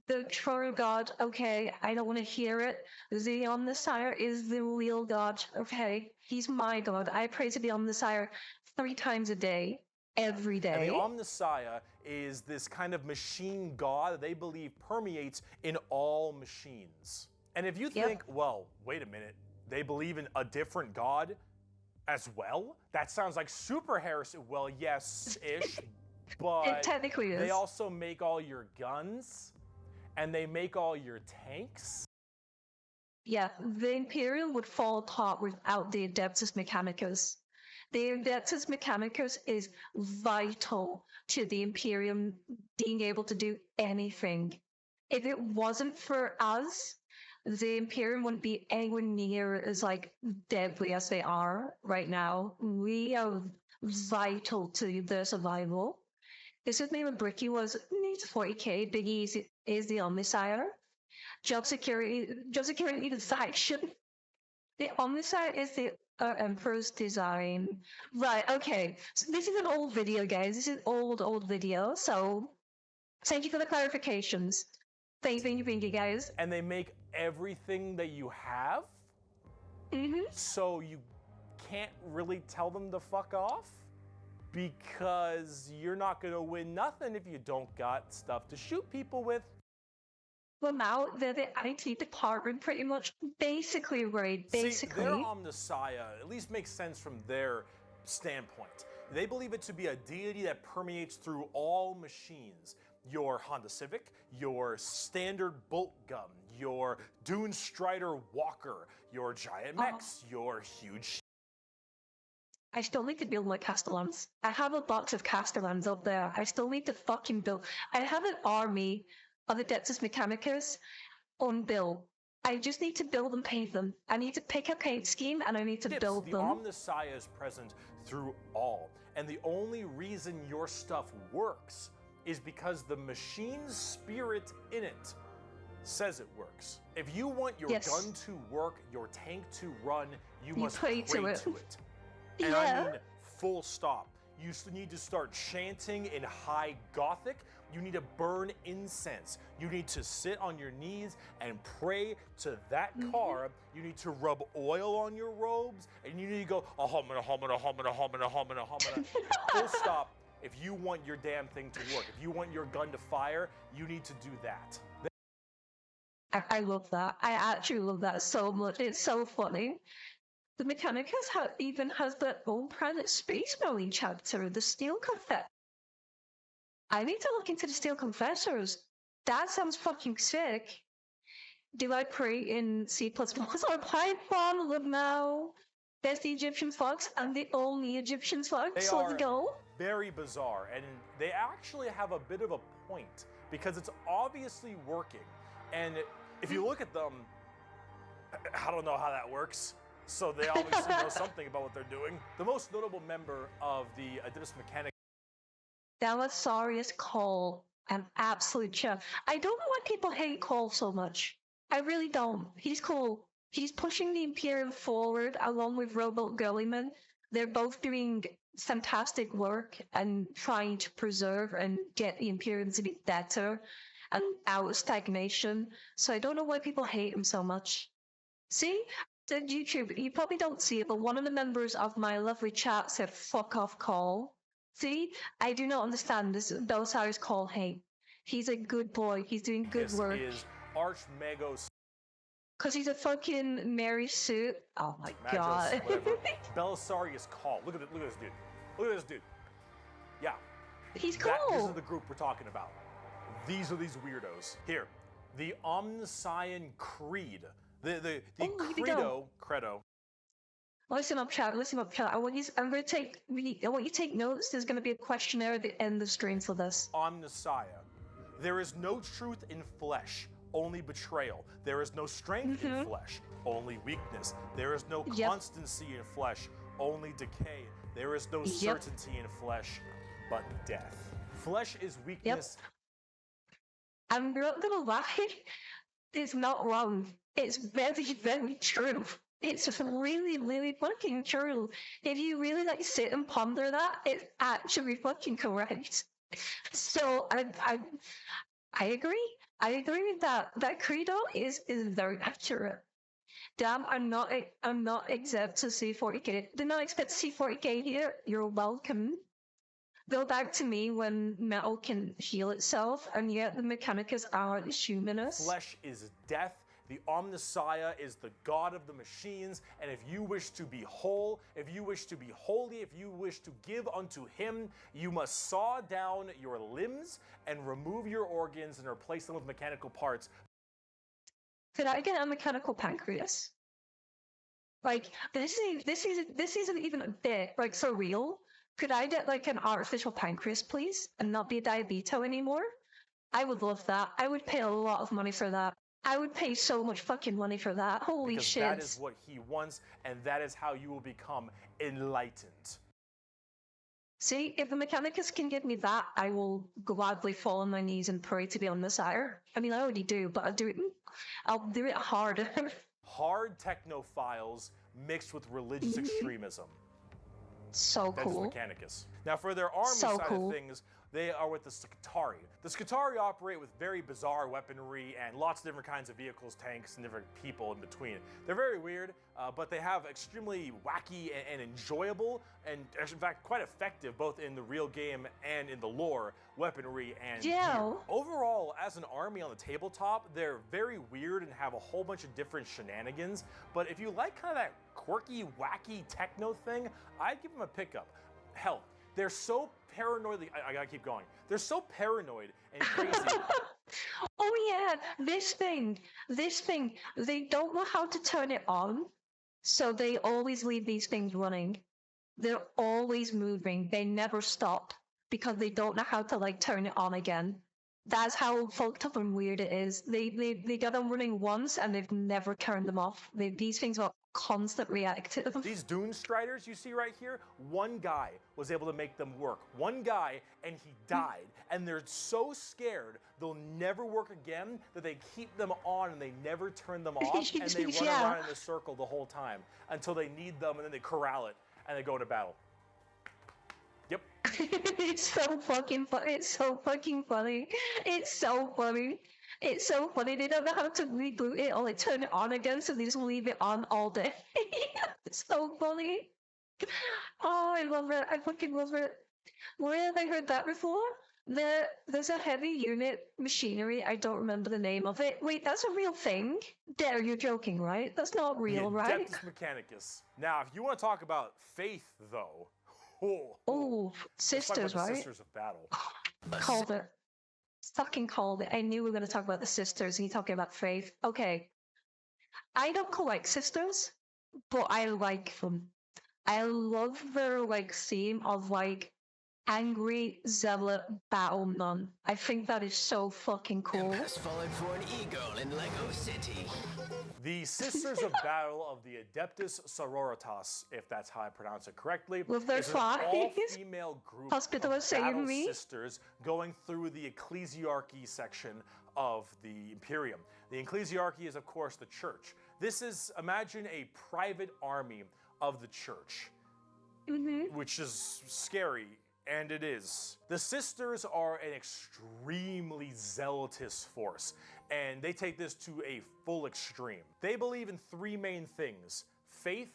Speaker 1: The true God, okay, I don't want to hear it. The Omnissiah is the real God, okay? He's my God. I pray to the Omnissiah 3 times a day. Every day.
Speaker 2: And the Omnissiah is this kind of machine god that they believe permeates in all machines. And if you think, well, wait a minute, they believe in a different god as well? That sounds like super heresy. Well, yes-ish, but
Speaker 1: it technically is.
Speaker 2: They also make all your guns, and they make all your tanks.
Speaker 1: Yeah, the Imperial would fall apart without the Adeptus Mechanicus. The Adeptus Mechanicus is vital to the Imperium being able to do anything. If it wasn't for us, the Imperium wouldn't be anywhere near as deadly as they are right now. We are vital to their survival. His name of Bricky was 40k. Biggie is the Omnissiah. Job security the faction. The Omnissiah is the Emperor's design. Right, okay. So this is an old video, guys. This is old video. So thank you for the clarifications. Thank you, guys.
Speaker 2: And they make everything that you have? So you can't really tell them to fuck off? Because you're not going to win nothing if you don't got stuff to shoot people with.
Speaker 1: Well, now they're the IT department, pretty much. Basically, right? Basically.
Speaker 2: See, their Omnissiah at least makes sense from their standpoint. They believe it to be a deity that permeates through all machines. Your Honda Civic, your standard bolt gun, your Dune Strider Walker, your giant mechs, your huge...
Speaker 1: I still need to build my Castellans. I have a box of Castellans up there. I still need to fucking build... I have an army of the Adeptus Mechanicus on build. I just need to build and paint them. I need to pick a paint scheme and I need to build them.
Speaker 2: The Omnissiah is present through all. And the only reason your stuff works is because the machine's spirit in it says it works. If you want your gun to work, your tank to run, you must pray to it. And I mean, full stop. You need to start chanting in high Gothic. You need to burn incense. You need to sit on your knees and pray to that car. You need to rub oil on your robes, and you need to go, ahomina, homina, homina, homina, homina, homina. Full stop. If you want your damn thing to work, if you want your gun to fire, you need to do that.
Speaker 1: I love that. I actually love that so much. It's so funny. The Mechanicus even has their own private space marine chapter, the Steel Confessor. I need to look into the Steel Confessors. That sounds fucking sick. Do I pray in C++ or Python? Look now. There's the Egyptian fox and the only Egyptian fox. Let's go.
Speaker 2: Very bizarre, and they actually have a bit of a point because it's obviously working. And if you look at them, I don't know how that works. So they obviously know something about what they're doing. The most notable member of the Adeptus Mechanicus
Speaker 1: Belisarius Cole, an absolute champ. I don't know why people hate Cole so much. I really don't. He's cool. He's pushing the Imperium forward along with Robot Gulliman. They're both doing fantastic work and trying to preserve and get the Imperium to be better and out of stagnation. So I don't know why people hate him so much. See? On YouTube, you probably don't see it, but one of the members of my lovely chat said, "Fuck off, Cole." See? I do not understand this Belisarius Cole hate. He's a good boy. He's doing good work.
Speaker 2: This is Archmagos.
Speaker 1: Because he's a fucking Mary suit. Oh my
Speaker 2: Magos,
Speaker 1: god.
Speaker 2: whatever. Belisarius Call. Look at this dude. Look at this dude. Yeah.
Speaker 1: He's
Speaker 2: This
Speaker 1: cool.
Speaker 2: is the group we're talking about. These are these weirdos. Here, the Omniscient Creed. The Credo.
Speaker 1: Listen up, chat. Listen up, chat. I want you to take notes. There's going to be a questionnaire at the end of the stream for this.
Speaker 2: Omnissiah. There is no truth in flesh, only betrayal. There is no strength in flesh, only weakness. There is no constancy in flesh, only decay. There is no certainty in flesh, but death. Flesh is weakness.
Speaker 1: I'm not going to lie. It's not wrong. It's very, very true. It's really, really fucking true. If you really sit and ponder that, it's actually fucking correct. So I agree. I agree with that. That credo is very accurate. Damn, I'm not exempt to C40k. Did not expect to see 40k here. You're welcome. Go back to me when metal can heal itself, and yet the Mechanicus are humanist.
Speaker 2: Flesh is death. The Omnissiah is the god of the machines, and if you wish to be whole, if you wish to be holy, if you wish to give unto him, you must saw down your limbs and remove your organs and replace them with mechanical parts.
Speaker 1: Could I get a mechanical pancreas? This isn't even a bit for real. Could I get an artificial pancreas, please, and not be a diabeto anymore? I would love that. I would pay a lot of money for that. I would pay so much fucking money for that. Holy
Speaker 2: because
Speaker 1: shit.
Speaker 2: That is what he wants, and that is how you will become enlightened.
Speaker 1: See, if the Mechanicus can give me that, I will gladly fall on my knees and pray to be on this ire. I mean, I already do, but I'll do it hard.
Speaker 2: Hard technophiles mixed with religious extremism.
Speaker 1: So cool.
Speaker 2: That's Mechanicus. Now, for their army side of things, they are with the Scutari. The Scutari operate with very bizarre weaponry and lots of different kinds of vehicles, tanks, and different people in between. They're very weird, but they have extremely wacky and enjoyable, and in fact quite effective both in the real game and in the lore, weaponry and gear. Overall, as an army on the tabletop, they're very weird and have a whole bunch of different shenanigans, but if you like kind of that quirky, wacky techno thing, I'd give them a pickup. Hell, they're so paranoid. I gotta keep going. They're so paranoid and crazy.
Speaker 1: Oh yeah, this thing. They don't know how to turn it on, so they always leave these things running. They're always moving. They never stop because they don't know how to turn it on again. That's how fucked up and weird it is. They got them running once and they've never turned them off. These things are constantly active.
Speaker 2: These Dune Striders you see right here, one guy was able to make them work. One guy, and he died. And they're so scared they'll never work again that they keep them on and they never turn them off. And they run around in a circle the whole time until they need them, and then they corral it and they go into battle. Yep.
Speaker 1: It's so fucking funny. It's so fucking funny. It's so funny. It's so funny. They don't know how to reboot it or turn it on again, so they just leave it on all day. It's so funny. Oh, I love it. I fucking love it. Where have I heard that before? There's a heavy unit machinery. I don't remember the name of it. Wait, that's a real thing? Dare, you're joking, right? That's not real, right?
Speaker 2: Adeptus Mechanicus. Now, if you want to talk about faith, though.
Speaker 1: Oh, sisters, right?
Speaker 2: Sisters of battle.
Speaker 1: Called it. Fucking called it. I knew we were going to talk about the sisters and you're talking about faith. Okay. I don't collect sisters, but I like them. I love their theme of angry zealot battle nun. I think that is so fucking cool.
Speaker 4: Falling for an e-girl in Lego City.
Speaker 2: The Sisters of Battle of the Adeptus Sororitas, if that's how I pronounce it correctly,
Speaker 1: With their
Speaker 2: is an
Speaker 1: flags.
Speaker 2: all-female group
Speaker 1: Hospital
Speaker 2: of
Speaker 1: is saving
Speaker 2: battle
Speaker 1: me.
Speaker 2: sisters going through the ecclesiarchy section of the Imperium. The ecclesiarchy is, of course, the church. This is, imagine a private army of the church, which is scary. And it is. The sisters are an extremely zealotous force, and they take this to a full extreme. They believe in three main things: faith,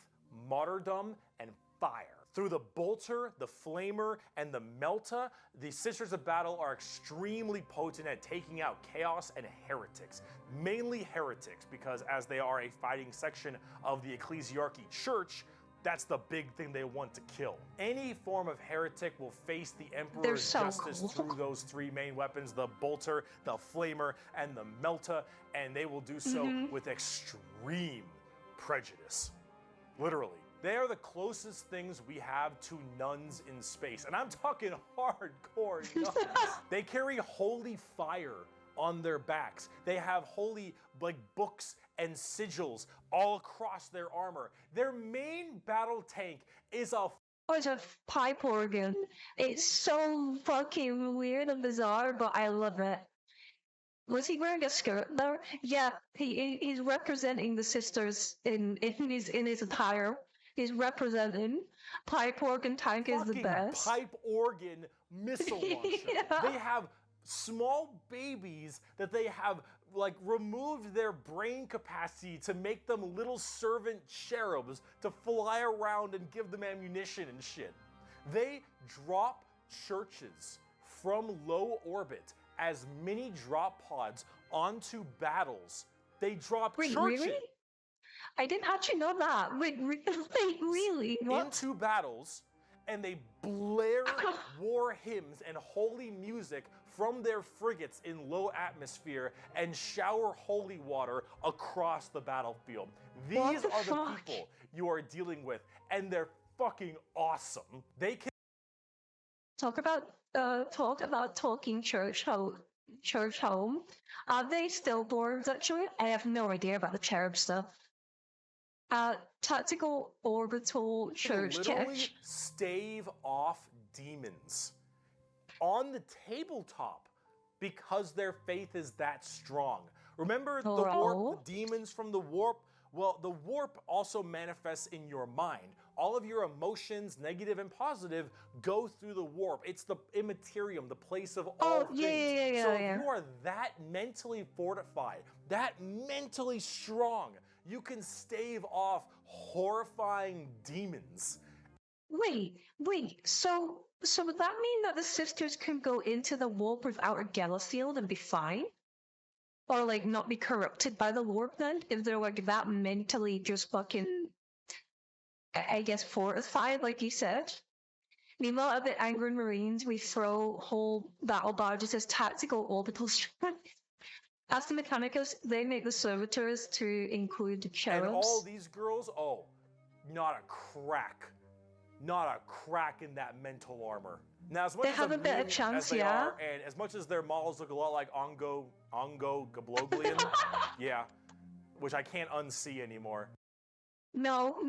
Speaker 2: martyrdom, and fire. Through the bolter, the flamer, and the melta, the Sisters of Battle are extremely potent at taking out chaos and heretics. Mainly heretics, because as they are a fighting section of the ecclesiarchy church, that's the big thing they want to kill. Any form of heretic will face the Emperor's justice through those three main weapons, the bolter, the flamer, and the melta, and they will do so with extreme prejudice. Literally. They are the closest things we have to nuns in space, and I'm talking hardcore nuns. They carry holy fire on their backs. They have holy books and sigils all across their armor. Their main battle tank is a
Speaker 1: It's a pipe organ. It's so fucking weird and bizarre, but I love it. Was he wearing a skirt there? Yeah, he's representing the sisters in his attire. He's representing. Pipe organ tank is the best.
Speaker 2: Pipe organ missile launcher.
Speaker 1: Yeah.
Speaker 2: They have small babies that they have removed their brain capacity to make them little servant cherubs to fly around and give them ammunition and shit. They drop churches from low orbit as mini drop pods onto battles. They drop churches.
Speaker 1: Really? I didn't actually know that. Wait, really? What?
Speaker 2: Into battles, and they blare war hymns and holy music from their frigates in low atmosphere and shower holy water across the battlefield. These are the people you are dealing with, and they're fucking awesome. They can
Speaker 1: talk about talking church home. Are they still dwarves actually? I have no idea about the cherub stuff. Tactical orbital church
Speaker 2: literally stave off demons on the tabletop because their faith is that strong. Remember the warp, the demons from the warp? Well, the warp also manifests in your mind. All of your emotions, negative and positive, go through the warp. It's the immaterium, the place of all things. So if you are that mentally fortified, that mentally strong, you can stave off horrifying demons.
Speaker 1: Wait. So would that mean that the sisters can go into the warp without a gala field and be fine? Or not be corrupted by the warp then? If they're that mentally just fucking, I guess, fortified, like you said? Meanwhile, at the Angry Marines, we throw whole battle barges as tactical orbital strength. As the Mechanicus, they make the servitors to include the cherubs.
Speaker 2: And all these girls, not a crack in that mental armor. Now, as much
Speaker 1: they
Speaker 2: as
Speaker 1: have a better chance,
Speaker 2: as they are, and as much as their models look a lot like Ongo Gabloglian, yeah, which I can't unsee anymore.
Speaker 1: No,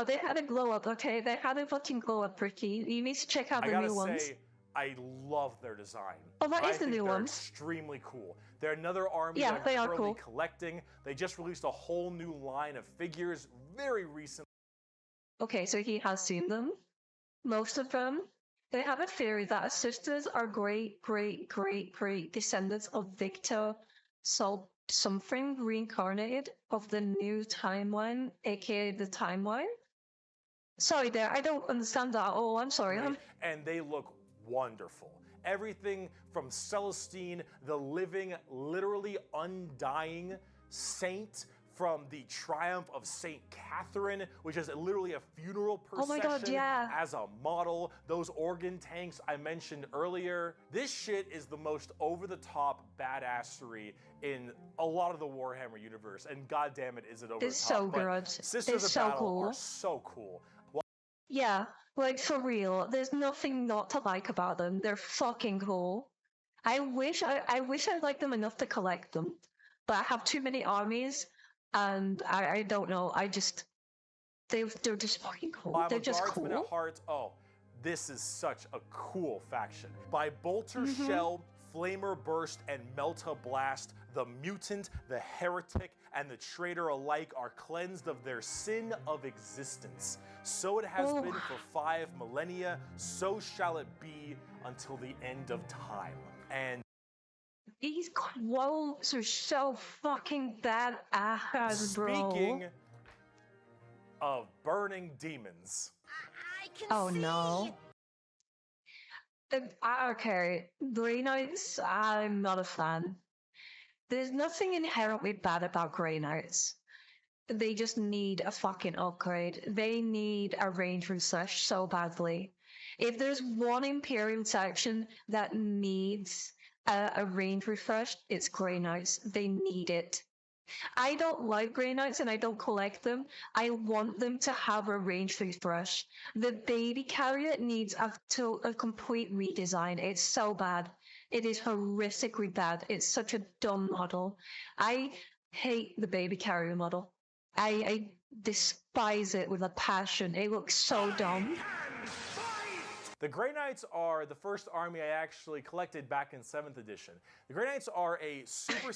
Speaker 1: they had a glow up, okay? They had a fucking glow up, Bricky. You need to check out the new ones.
Speaker 2: I gotta say, I love their design.
Speaker 1: Oh, that is the new ones.
Speaker 2: Extremely cool. They're another army
Speaker 1: Yeah, they are
Speaker 2: currently
Speaker 1: cool.
Speaker 2: collecting. They just released a whole new line of figures very recently.
Speaker 1: Okay, so he has seen them. Most of them. They have a theory that sisters are great descendants of Victor something reincarnated of the new timeline, aka the timeline. Sorry there, I don't understand that. Oh, I'm sorry.
Speaker 2: Right? And they look wonderful. Everything from Celestine, the living, literally undying saint, from the triumph of Saint Catherine, which is literally a funeral procession as a model. Those organ tanks I mentioned earlier. This shit is the most over-the-top badassery in a lot of the Warhammer universe, and goddamn it, is it over the top.
Speaker 1: It's so good.
Speaker 2: Sisters of Battle are so cool.
Speaker 1: Yeah, like for real. There's nothing not to like about them. They're fucking cool. I wish I liked them enough to collect them, but I have too many armies, and I don't know. They're just fucking cool.
Speaker 2: I'm
Speaker 1: They're
Speaker 2: a
Speaker 1: just
Speaker 2: guardsman
Speaker 1: cool.
Speaker 2: at heart. Oh, this is such a cool faction. By Bolter Shell, Flamer Burst, and Melta Blast, the mutant, the heretic, and the traitor alike are cleansed of their sin of existence. So it has been for 5 millennia, so shall it be until the end of time. And
Speaker 1: These quotes are so fucking badass, bro.
Speaker 2: speaking of burning demons.
Speaker 1: Oh no. Okay, Grey Knights, I'm not a fan. There's nothing inherently bad about Grey Knights. They just need a fucking upgrade. They need a range refresh so badly. If there's one Imperial section that needs a range refresh, it's Grey Knights. They need it. I don't like Grey Knights and I don't collect them. I want them to have a range refresh. The baby carrier needs a complete redesign. It's so bad. It is horrifically bad. It's such a dumb model. I hate the baby carrier model. I despise it with a passion. It looks so dumb.
Speaker 2: The Grey Knights are the first army I actually collected back in 7th edition. The Grey Knights are a super...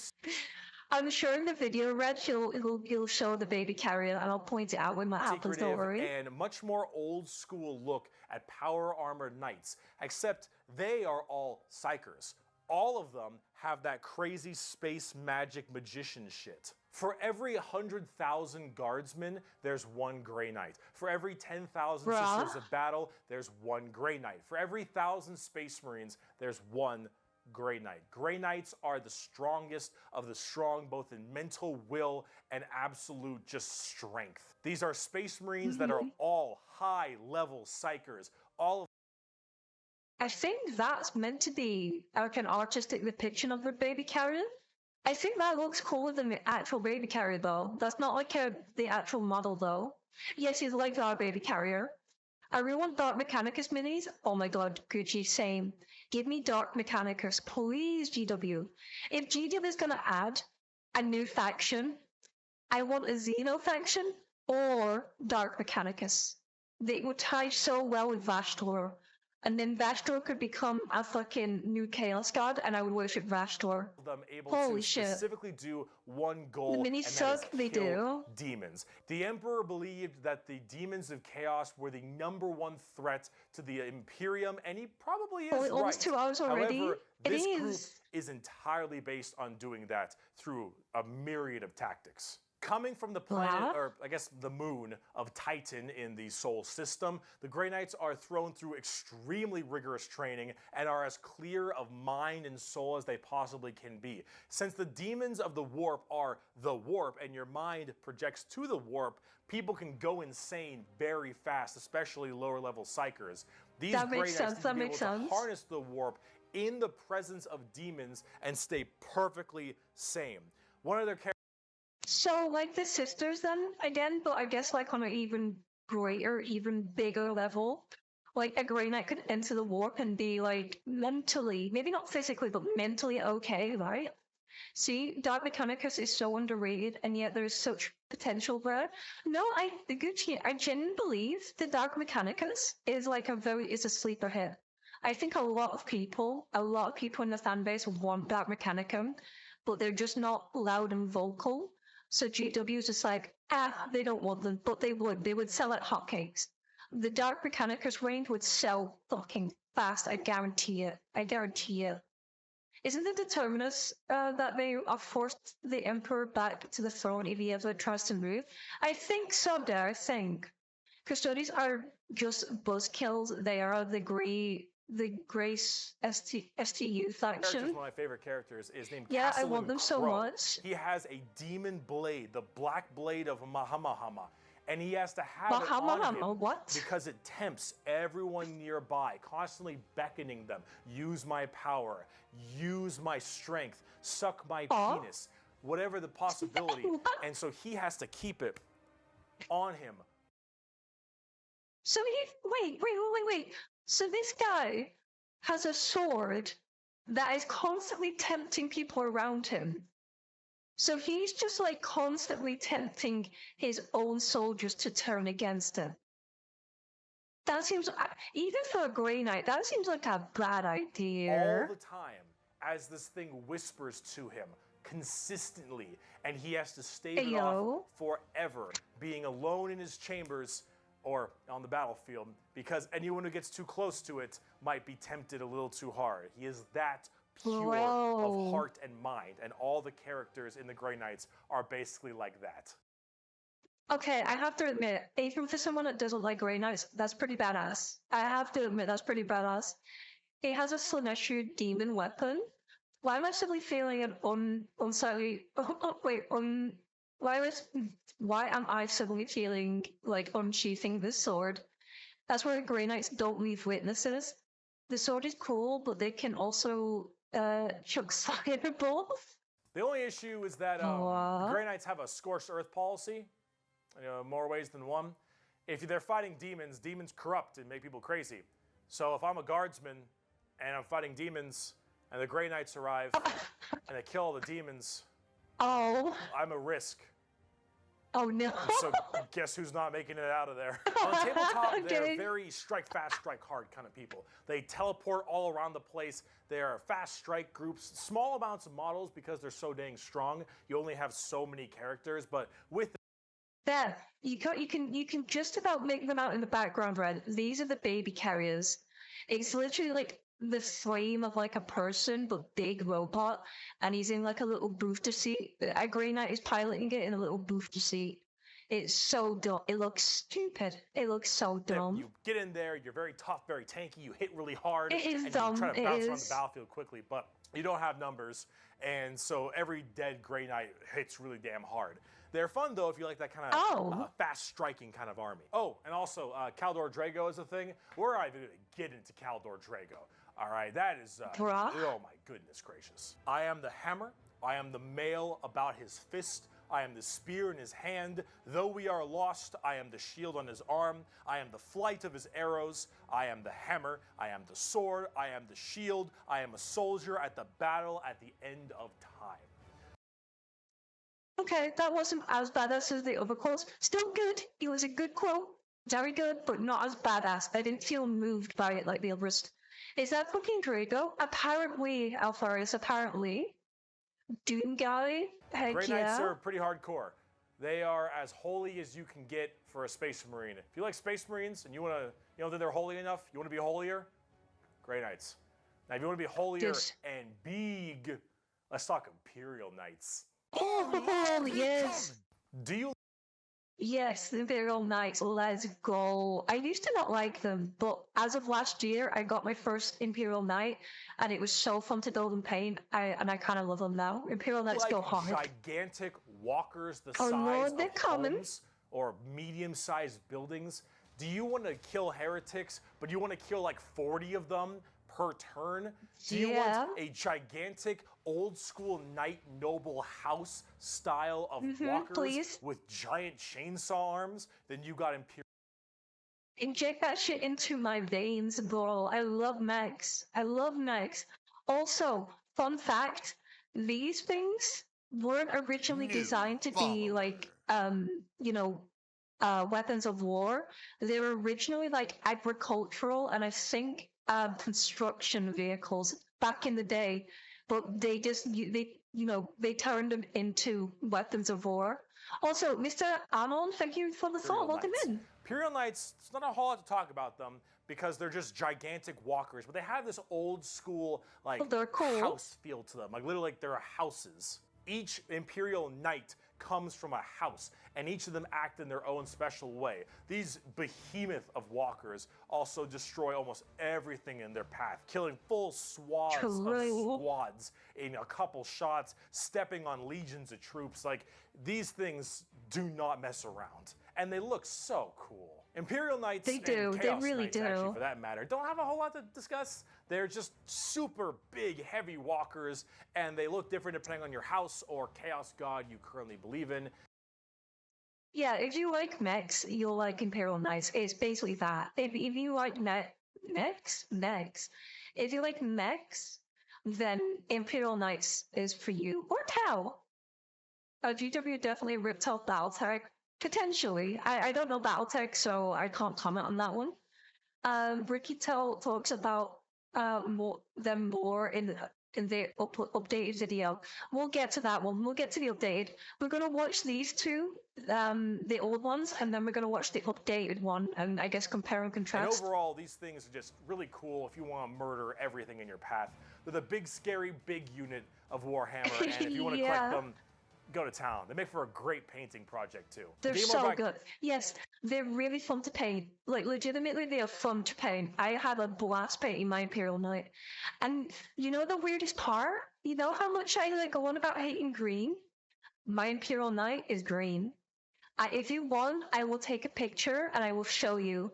Speaker 1: I'm sure in the video, Reg, he'll show the baby carrier, and I'll point it out when that happens, don't worry.
Speaker 2: And much more old school look at power armored knights, except they are all psychers. All of them have that crazy space magic magician shit. For every 100,000 guardsmen, there's one Grey Knight. For every 10,000 Sisters of Battle, there's one Grey Knight. For every 1,000 Space Marines, there's one Grey Knight. Grey Knights are the strongest of the strong, both in mental will and absolute just strength. These are Space Marines that are all high-level psychers. All of
Speaker 1: I think that's meant to be like an artistic depiction of the baby carrier. I think that looks cooler than the actual baby carrier, though. That's not like the actual model, though. Yes, he's like our baby carrier. I really want Dark Mechanicus minis. Oh my god, Gucci, same. Give me Dark Mechanicus, please, GW. If GW is gonna add a new faction, I want a Xeno faction or Dark Mechanicus. They would tie so well with Vashtor. And then Vashtor could become a fucking new Chaos God, and I would worship Vashtor.
Speaker 2: them able
Speaker 1: Holy
Speaker 2: to
Speaker 1: shit.
Speaker 2: specifically do one goal,
Speaker 1: The minis
Speaker 2: and that
Speaker 1: suck,
Speaker 2: is
Speaker 1: they
Speaker 2: kill
Speaker 1: do.
Speaker 2: demons. The Emperor believed that the demons of chaos were the #1 threat to the Imperium, and he probably is right.
Speaker 1: Almost 2 hours already.
Speaker 2: However,
Speaker 1: It
Speaker 2: this group
Speaker 1: is.
Speaker 2: is entirely based on doing that through a myriad of tactics. Coming from the planet, or I guess the moon of Titan in the Sol system, the Grey Knights are thrown through extremely rigorous training and are as clear of mind and soul as they possibly can be. Since the demons of the warp are the warp and your mind projects to the warp, people can go insane very fast, especially lower level psychers. These
Speaker 1: That
Speaker 2: Grey
Speaker 1: makes
Speaker 2: Knights
Speaker 1: sense, that
Speaker 2: need to be
Speaker 1: makes
Speaker 2: able to
Speaker 1: sense.
Speaker 2: harness the warp in the presence of demons and stay perfectly sane. One of their characters.
Speaker 1: So, like the sisters, then again, but I guess like on an even greater, even bigger level, like a Grey Knight could enter the warp and be like mentally, maybe not physically, but mentally okay, right? See, Dark Mechanicus is so underrated, and yet there is such potential there. No, Gucci, I genuinely believe that Dark Mechanicus is like is a sleeper hit. I think a lot of people in the fan base want Dark Mechanicum, but they're just not loud and vocal. So GW is just like, they don't want them, but they would sell like hotcakes. The Dark Mechanicus range would sell fucking fast, I guarantee it. Isn't it the Terminus that they are forced the Emperor back to the throne if he ever tries to move? I think so, there, I think. Custodians are just buzzkills. They are the Grace STU faction.
Speaker 2: One of my favorite characters is named
Speaker 1: Yeah, I
Speaker 2: Castellan
Speaker 1: want them so
Speaker 2: Crow.
Speaker 1: much.
Speaker 2: He has a demon blade, the black blade of Mahamahama. And he has to have it on him because it tempts everyone nearby, constantly beckoning them. Use my power, use my strength, suck my penis, whatever the possibility. And so he has to keep it on him
Speaker 1: So wait. So this guy has a sword that is constantly tempting people around him. So he's just like constantly tempting his own soldiers to turn against him. That seems, even for a Grey Knight, that seems like a bad idea.
Speaker 2: All the time, as this thing whispers to him consistently, and he has to stave it off forever, being alone in his chambers or on the battlefield, because anyone who gets too close to it might be tempted a little too hard. He is that pure of heart and mind, and all the characters in the Grey Knights are basically like that.
Speaker 1: Okay, I have to admit, even for someone that doesn't like Grey Knights, that's pretty badass. I have to admit, that's pretty badass. He has a Slaneshu demon weapon. Why am I suddenly feeling an why am I suddenly feeling like unsheathing this sword? That's where Grey Knights don't leave witnesses. The sword is cool, but they can also chuck fireballs.
Speaker 2: The only issue is that Grey Knights have a scorched earth policy, more ways than one. If they're fighting demons, demons corrupt and make people crazy. So if I'm a guardsman and I'm fighting demons and the Grey Knights arrive and they kill all the demons, I'm a risk.
Speaker 1: Oh no.
Speaker 2: So guess who's not making it out of there? On tabletop, they're very strike fast, strike hard kind of people. They teleport all around the place. They are fast strike groups, small amounts of models because they're so dang strong. You only have so many characters, but with
Speaker 1: there, you can just about make them out in the background, Red. These are the baby carriers. It's literally like the frame of like a person, but big robot, and he's in like a little booster seat. A Grey Knight is piloting it in a little booster seat. It's so dumb. It looks stupid. It looks so dumb.
Speaker 2: You get in there, you're very tough, very tanky, you hit really hard,
Speaker 1: it is
Speaker 2: and
Speaker 1: dumb.
Speaker 2: you try to bounce around the battlefield quickly, but you don't have numbers, and so every dead Grey Knight hits really damn hard. They're fun, though, if you like that kind of fast-striking kind of army. Oh, and also, Caldor Drago is a thing. We're not even going to get into Caldor Drago. All right, that is, oh my goodness gracious. I am the hammer. I am the mail about his fist. I am the spear in his hand. Though we are lost, I am the shield on his arm. I am the flight of his arrows. I am the hammer. I am the sword. I am the shield. I am a soldier at the battle at the end of time.
Speaker 1: Okay, that wasn't as badass as the other quotes. Still good. It was a good quote. Very good, but not as badass. I didn't feel moved by it like the others. Is that fucking Drago? Apparently, Alpharius, apparently. Doom guy? Heck
Speaker 2: Grey
Speaker 1: yeah.
Speaker 2: Knights are pretty hardcore. They are as holy as you can get for a Space Marine. If you like Space Marines and you want to, that they're holy enough, you want to be holier, Grey Knights. Now, if you want to be holier and big, let's talk Imperial Knights.
Speaker 1: Oh, yes.
Speaker 2: Do you?
Speaker 1: Yes, the Imperial Knights, let's go. I used to not like them, but as of last year, I got my first Imperial Knight, and it was so fun to build and paint, and I kind of love them now. Imperial Knights go hard.
Speaker 2: Gigantic walkers the size of homes or medium-sized buildings. Do you want to kill heretics, but you want to kill like 40 of them per turn? Do you want a gigantic old-school knight noble house style of walkers with giant chainsaw arms? Then you got Imperial.
Speaker 1: Inject that shit into my veins, bro. I love mechs. I love mechs. Also, fun fact, these things weren't originally designed to be like, weapons of war. They were originally like agricultural and I think construction vehicles back in the day, but they turned them into weapons of war. Also, Mr. Anon, thank you for the thought. Welcome in.
Speaker 2: Imperial Knights, it's not a whole lot to talk about them because they're just gigantic walkers, but they have this old school house feel to them. Like literally like they're houses. Each Imperial Knight comes from a house, and each of them act in their own special way. These behemoth of walkers also destroy almost everything in their path, killing full swaths of squads in a couple shots, stepping on legions of troops. Like, these things do not mess around, and they look so cool. Imperial Knights,
Speaker 1: they do. They really do.
Speaker 2: Actually, for that matter, don't have a whole lot to discuss. They're just super big, heavy walkers, and they look different depending on your house or chaos god you currently believe in.
Speaker 1: Yeah, if you like mechs, you'll like Imperial Knights. It's basically that. If you like mechs, if you like mechs, then Imperial Knights is for you. Or Tau. GW definitely ripped off Battletech. Potentially. I don't know Battletech, so I can't comment on that one. Bricky talks about more in the updated video. We'll get to that one. We'll get to the updated. We're gonna watch these two, the old ones, and then we're gonna watch the updated one, and I guess compare and
Speaker 2: And
Speaker 1: contrast.
Speaker 2: overall, these things are just really cool if you want to murder everything in your path. They're the big, scary, big unit of Warhammer, and if you want to
Speaker 1: Yeah.
Speaker 2: collect them, go to town. They make for a great painting project, too.
Speaker 1: They're
Speaker 2: Game
Speaker 1: so
Speaker 2: over-
Speaker 1: good. Yes, they're really fun to paint. Like, legitimately, they are fun to paint. I had a blast painting my Imperial Knight. And you know the weirdest part? You know how much I like go on about hating green? My Imperial Knight is green. If you want, I will take a picture and I will show you.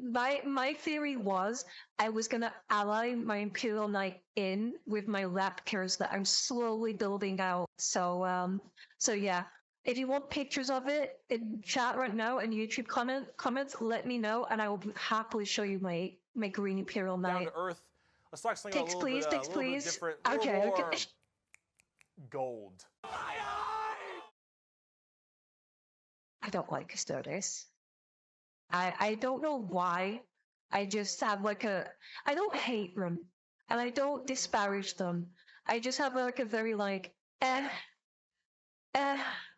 Speaker 1: My theory was I was gonna ally my Imperial Knight in with my Raptors that I'm slowly building out. So yeah. If you want pictures of it in chat right now and YouTube comments, let me know and I will happily show you my green Imperial
Speaker 2: down
Speaker 1: Knight.
Speaker 2: to earth. Let's talk something
Speaker 1: Pics,
Speaker 2: a little
Speaker 1: please,
Speaker 2: bit,
Speaker 1: pics,
Speaker 2: a little bit
Speaker 1: please.
Speaker 2: different, a
Speaker 1: Okay,
Speaker 2: little more
Speaker 1: okay.
Speaker 2: gold.
Speaker 1: I don't like Custodes. I don't know why. I just have like I don't hate them and I don't disparage them. I just have like a very like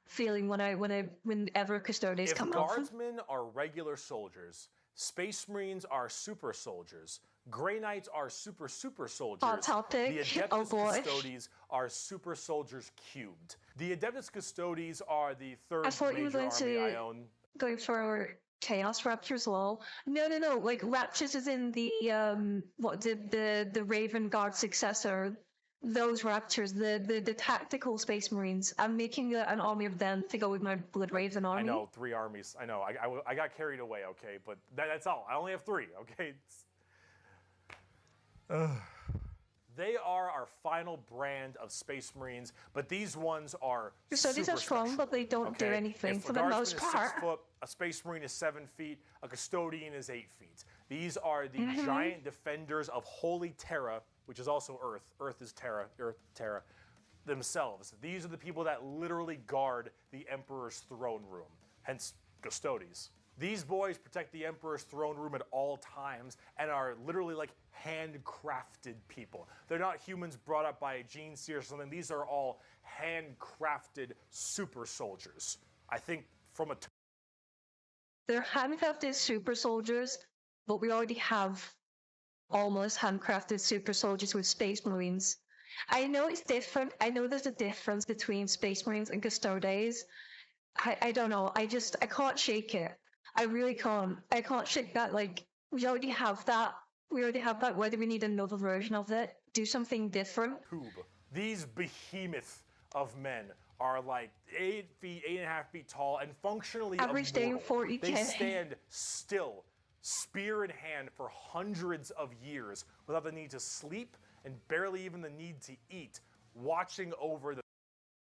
Speaker 1: feeling whenever Custodes
Speaker 2: If
Speaker 1: come out.
Speaker 2: guardsmen are regular soldiers, Space Marines are super soldiers, Grey Knights are super soldiers,
Speaker 1: Hot topic.
Speaker 2: the Adeptus
Speaker 1: Oh boy.
Speaker 2: Custodes are super soldiers cubed. The Adeptus Custodes are the third
Speaker 1: I thought you were
Speaker 2: major
Speaker 1: going
Speaker 2: army
Speaker 1: to
Speaker 2: I own.
Speaker 1: go for Chaos Raptors lol. No. Like Raptors is in the the Raven Guard successor. Those Raptors, the tactical Space Marines. I'm making an army of them to go with my Blood Raven army.
Speaker 2: I know, 3 armies. I know. I got carried away, okay? But that's all. I only have 3, okay? They are our final brand of Space Marines, but these ones are
Speaker 1: So these are
Speaker 2: super
Speaker 1: strong,
Speaker 2: special,
Speaker 1: but they don't do
Speaker 2: okay?
Speaker 1: anything
Speaker 2: If
Speaker 1: for
Speaker 2: a
Speaker 1: the
Speaker 2: guardsman
Speaker 1: most
Speaker 2: is
Speaker 1: part.
Speaker 2: 6 foot, a Space Marine is 7 feet, a Custodian is 8 feet. These are the
Speaker 1: Mm-hmm.
Speaker 2: giant defenders of Holy Terra, which is also Earth. Earth is Terra. Themselves. These are the people that literally guard the Emperor's throne room, hence Custodes. These boys protect the Emperor's throne room at all times and are literally like handcrafted people. They're not humans brought up by a gene seer or something. These are all handcrafted super soldiers. I think from a
Speaker 1: They're handcrafted super soldiers, but we already have almost handcrafted super soldiers with Space Marines. I know it's different. I know there's a difference between Space Marines and Custodes. I don't know. I can't shake it. I really can't. I can't shake that. Like, we already have that. Why do we need another version of it? Do something different.
Speaker 2: tube. These behemoth of men are like 8 feet, 8.5 feet tall, and functionally
Speaker 1: Average day in
Speaker 2: immortal.
Speaker 1: 40K.
Speaker 2: They stand still, spear in hand, for hundreds of years without the need to sleep and barely even the need to eat, watching over the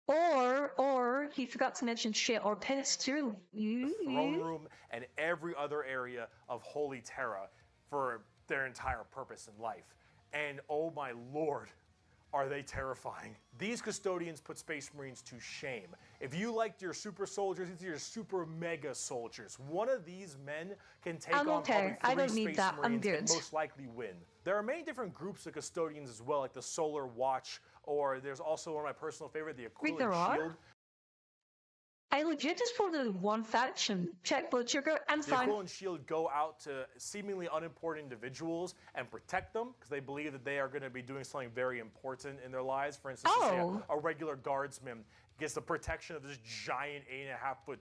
Speaker 1: Or he forgot to mention shit or piss too.
Speaker 2: throne room and every other area of Holy Terra for their entire purpose in life. And oh my lord, are they terrifying. These Custodians put Space Marines to shame. If you liked your super soldiers, these are your super mega soldiers. One of these men can take
Speaker 1: I'm
Speaker 2: on
Speaker 1: okay.
Speaker 2: probably
Speaker 1: I
Speaker 2: 3
Speaker 1: don't need
Speaker 2: Space
Speaker 1: that. I'm
Speaker 2: Marines and
Speaker 1: good.
Speaker 2: most likely win. There are many different groups of Custodians as well, like the Solar Watch, or there's also one of my personal favorite, the Aquila
Speaker 1: there are?
Speaker 2: Shield.
Speaker 1: I legit just voted one faction. Check blood sugar and
Speaker 2: The
Speaker 1: fine.
Speaker 2: Aquila and Shield go out to seemingly unimportant individuals and protect them because they believe that they are going to be doing something very important in their lives. For instance, let's say
Speaker 1: Oh.
Speaker 2: a regular guardsman gets the protection of this giant 8.5 foot.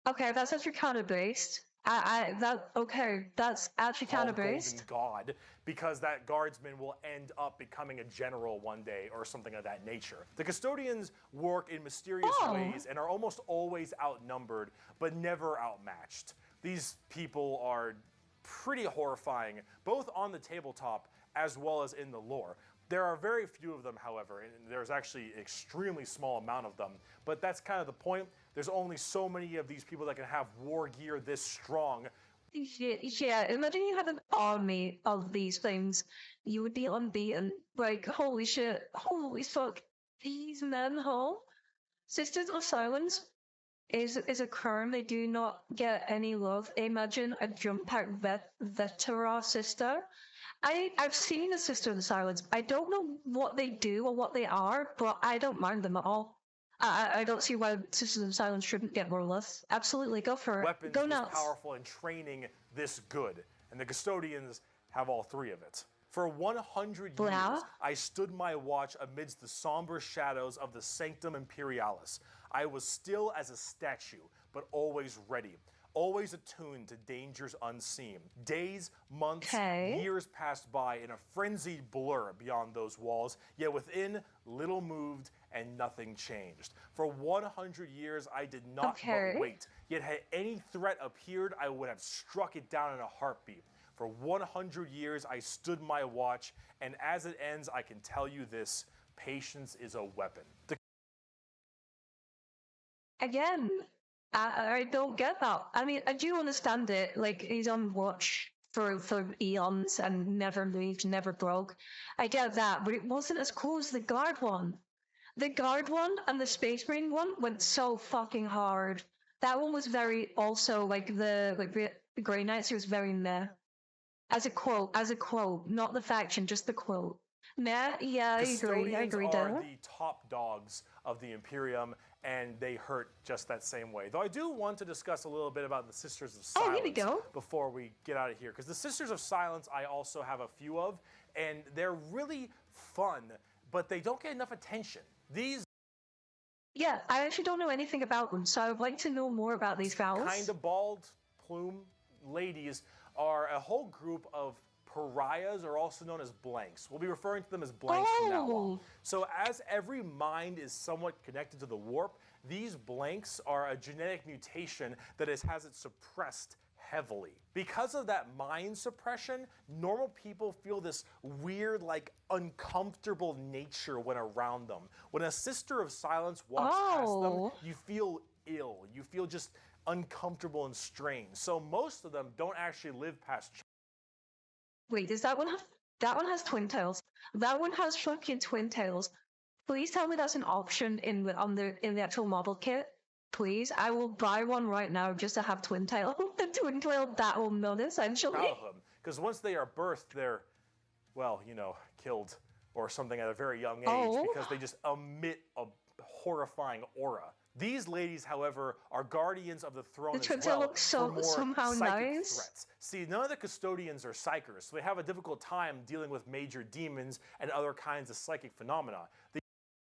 Speaker 1: Okay, that's actually kind of based. That's actually
Speaker 2: Tall
Speaker 1: kind of based.
Speaker 2: golden god, because that guardsman will end up becoming a general one day or something of that nature. The Custodians work in mysterious
Speaker 1: Oh.
Speaker 2: ways and are almost always outnumbered, but never outmatched. These people are pretty horrifying, both on the tabletop as well as in the lore. There are very few of them, however, and there's actually an extremely small amount of them, but that's kind of the point. there's only so many of these people that can have war gear this strong.
Speaker 1: Yeah, imagine you had an army of these things. You would be unbeaten. Like, holy shit, holy fuck. These men, huh? Sisters of Silence is a crime. They do not get any love. Imagine a jump pack veteran sister. I've seen a Sister of the Silence. I don't know what they do or what they are, but I don't mind them at all. I don't see why Sisters of the Silence shouldn't get more love. Absolutely, go for it.
Speaker 2: Weapons
Speaker 1: Go
Speaker 2: this
Speaker 1: nuts.
Speaker 2: powerful and training this good, and the custodians have all three of it. For 100 years,
Speaker 1: Wow.
Speaker 2: I stood my watch amidst the somber shadows of the Sanctum Imperialis. I was still as a statue, but always ready, always attuned to dangers unseen. Days, months, years passed by in a frenzied blur beyond those walls, yet within, little moved and nothing changed. For 100 years, I did not but wait, yet had any threat appeared, I would have struck it down in a heartbeat. For 100 years, I stood my watch, and as it ends, I can tell you this: patience is a weapon.
Speaker 1: Again, I don't get that. I mean, I do understand it. Like, he's on watch for eons and never moved, never broke. I get that, but it wasn't as cool as the guard one. The guard one and the Space Marine one went so fucking hard. That one was very also like the Grey Knights. It was very meh. As a quote, not the faction, just the quote. Meh. Yeah, I agree. I agree.
Speaker 2: Custodians are the top dogs of the Imperium, and they hurt just that same way. Though I do want to discuss a little bit about the Sisters of Silence
Speaker 1: here we go.
Speaker 2: before we get out of here, because the Sisters of Silence I also have a few of, and they're really fun, but they don't get enough attention. These
Speaker 1: Yeah, I actually don't know anything about them, so I would like to know more about these vowels.
Speaker 2: kind of bald plume ladies are a whole group of pariahs, or also known as blanks. We'll be referring to them as blanks from now on. So as every mind is somewhat connected to the warp, these blanks are a genetic mutation that has it suppressed heavily. Because of that mind suppression, normal people feel this weird, like, uncomfortable nature when around them. When a Sister of Silence walks past them, you feel ill. You feel just uncomfortable and strange. So most of them don't actually live past.
Speaker 1: Wait, does that one have? That one has twin tails. That one has fucking twin tails. Please tell me that's an option in the actual model kit. Please, I will buy one right now just to have twin tail. The twin tail battle mode, essentially.
Speaker 2: Because once they are birthed, they're, well, you know, killed or something at a very young age because they just emit a horrifying aura. These ladies, however, are guardians of the throne as well
Speaker 1: looks
Speaker 2: for more
Speaker 1: somehow
Speaker 2: psychic
Speaker 1: nice.
Speaker 2: threats. See, none of the custodians are psychers, so they have a difficult time dealing with major demons and other kinds of psychic phenomena.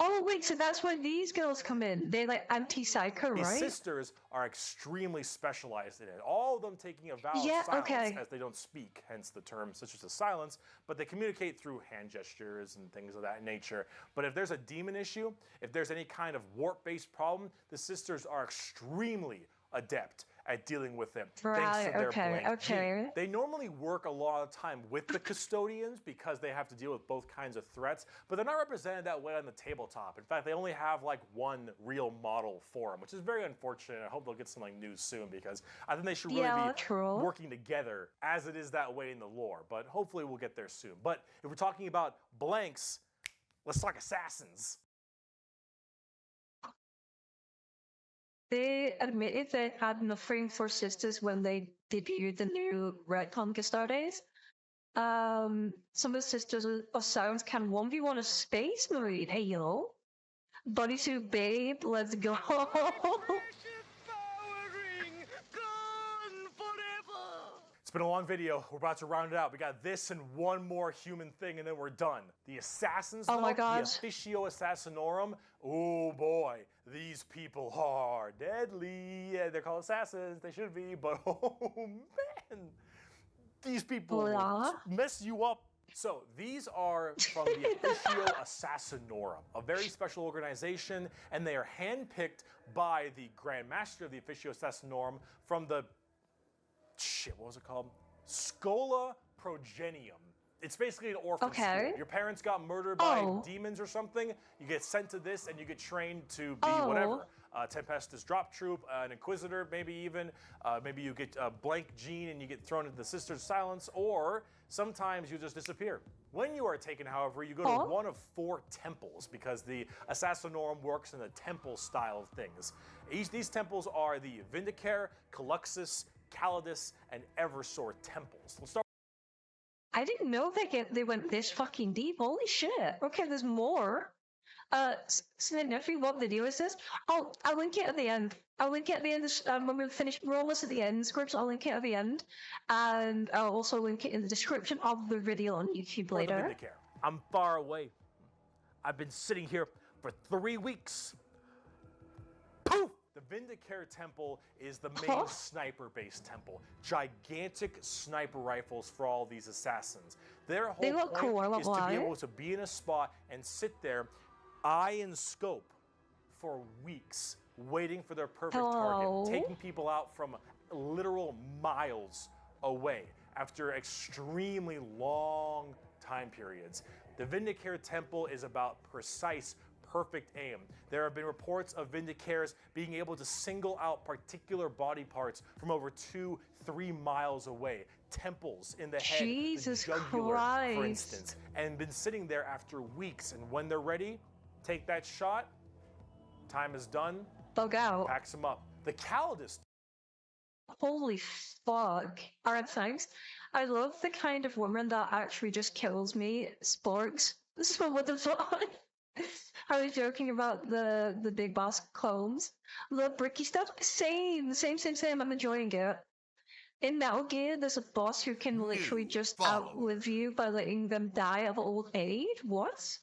Speaker 1: Oh wait, so that's why these girls come in. They're like anti-psycho, right?
Speaker 2: These sisters are extremely specialized in it. All of them taking a vow of silence as they don't speak, hence the term Sisters of Silence, but they communicate through hand gestures and things of that nature. But if there's a demon issue, if there's any kind of warp-based problem, the sisters are extremely adept at dealing with them, thanks to their blank gene. They normally work a lot of time with the custodians because they have to deal with both kinds of threats, but they're not represented that way on the tabletop. In fact, they only have like one real model for them, which is very unfortunate. I hope they'll get something new soon because I think they should really be working together as it is that way in the lore, but hopefully we'll get there soon. But if we're talking about blanks, let's talk assassins.
Speaker 1: They admitted they had nothing for sisters when they debuted the new Retcon Custodes. Some of the Sisters of Silence can 1v1 a Space Marine. Hey yo. Bodysuit Babe, let's go.
Speaker 2: It's been a long video. We're about to round it out. We got this and one more human thing, and then we're done. The assassins, though,
Speaker 1: my God.
Speaker 2: the Officio Assassinorum. Oh boy, these people are deadly. Yeah, they're called assassins. They should be, but oh man, these people will mess you up. So these are from the Officio Assassinorum, a very special organization, and they are handpicked by the Grand Master of the Officio Assassinorum from the what was it called? Scola Progenium. It's basically an orphan school. Your parents got murdered by demons or something. You get sent to this and you get trained to be whatever. Tempestus Drop Troop, an Inquisitor, maybe even. Maybe you get a blank Gene and you get thrown into the Sisters of Silence, or sometimes you just disappear. When you are taken, however, you go to one of 4 temples, because the Assassinorum works in the temple style of things. These temples are the Vindicare, Caluxus, Calidus, and Eversor temples. Let's start.
Speaker 1: I didn't know they went this fucking deep. Holy shit. Okay, there's more. Nephew, what video is this? Oh, I'll link it at the end. I'll link it at the end when we finish. We're almost at the end scripts. I'll link it at the end. And I'll also link it in the description of the video on YouTube later.
Speaker 2: I'm far away. I've been sitting here for 3 weeks. Poof! The Vindicare Temple is the main sniper-based temple. Gigantic sniper rifles for all these assassins. Their whole point is to be able to be in a spot and sit there, eye and scope, for weeks, waiting for their perfect target, taking people out from literal miles away after extremely long time periods. The Vindicare Temple is about precise, perfect aim. There have been reports of Vindicares being able to single out particular body parts from over 2-3 miles away. Temples in the head, the jugular, for instance, and been sitting there after weeks. And when they're ready, take that shot. Time is done.
Speaker 1: Bug out.
Speaker 2: Packs them up. The Calidus.
Speaker 1: Holy fuck. Alright, thanks. I love the kind of woman that actually just kills me. Sporks. So what the fuck? I was joking about the big boss clones. Love Bricky stuff. Same. I'm enjoying it. In Metal Gear, there's a boss who can literally just outlive you by letting them die of old age. What?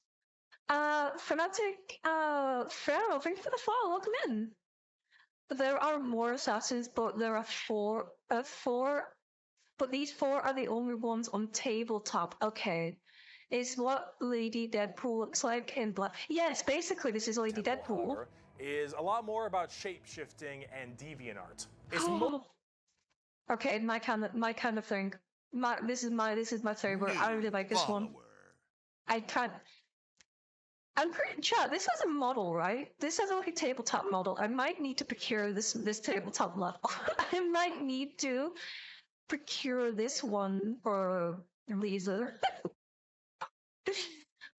Speaker 1: Fanatic, Pharaoh, thank you for the follow. Welcome in. There are more assassins, but there are four, but these 4 are the only ones on tabletop. Okay. Is what Lady Deadpool looks like in Black. Yes, basically this is Lady Deadpool.
Speaker 2: However, is a lot more about shape-shifting and deviantart. It's
Speaker 1: okay, my kind of thing. This is my favorite. I really like this one. I'm pretty sure this is a model, right? This is like a tabletop model. I might need to procure this tabletop model. I might need to procure this one for Lisa.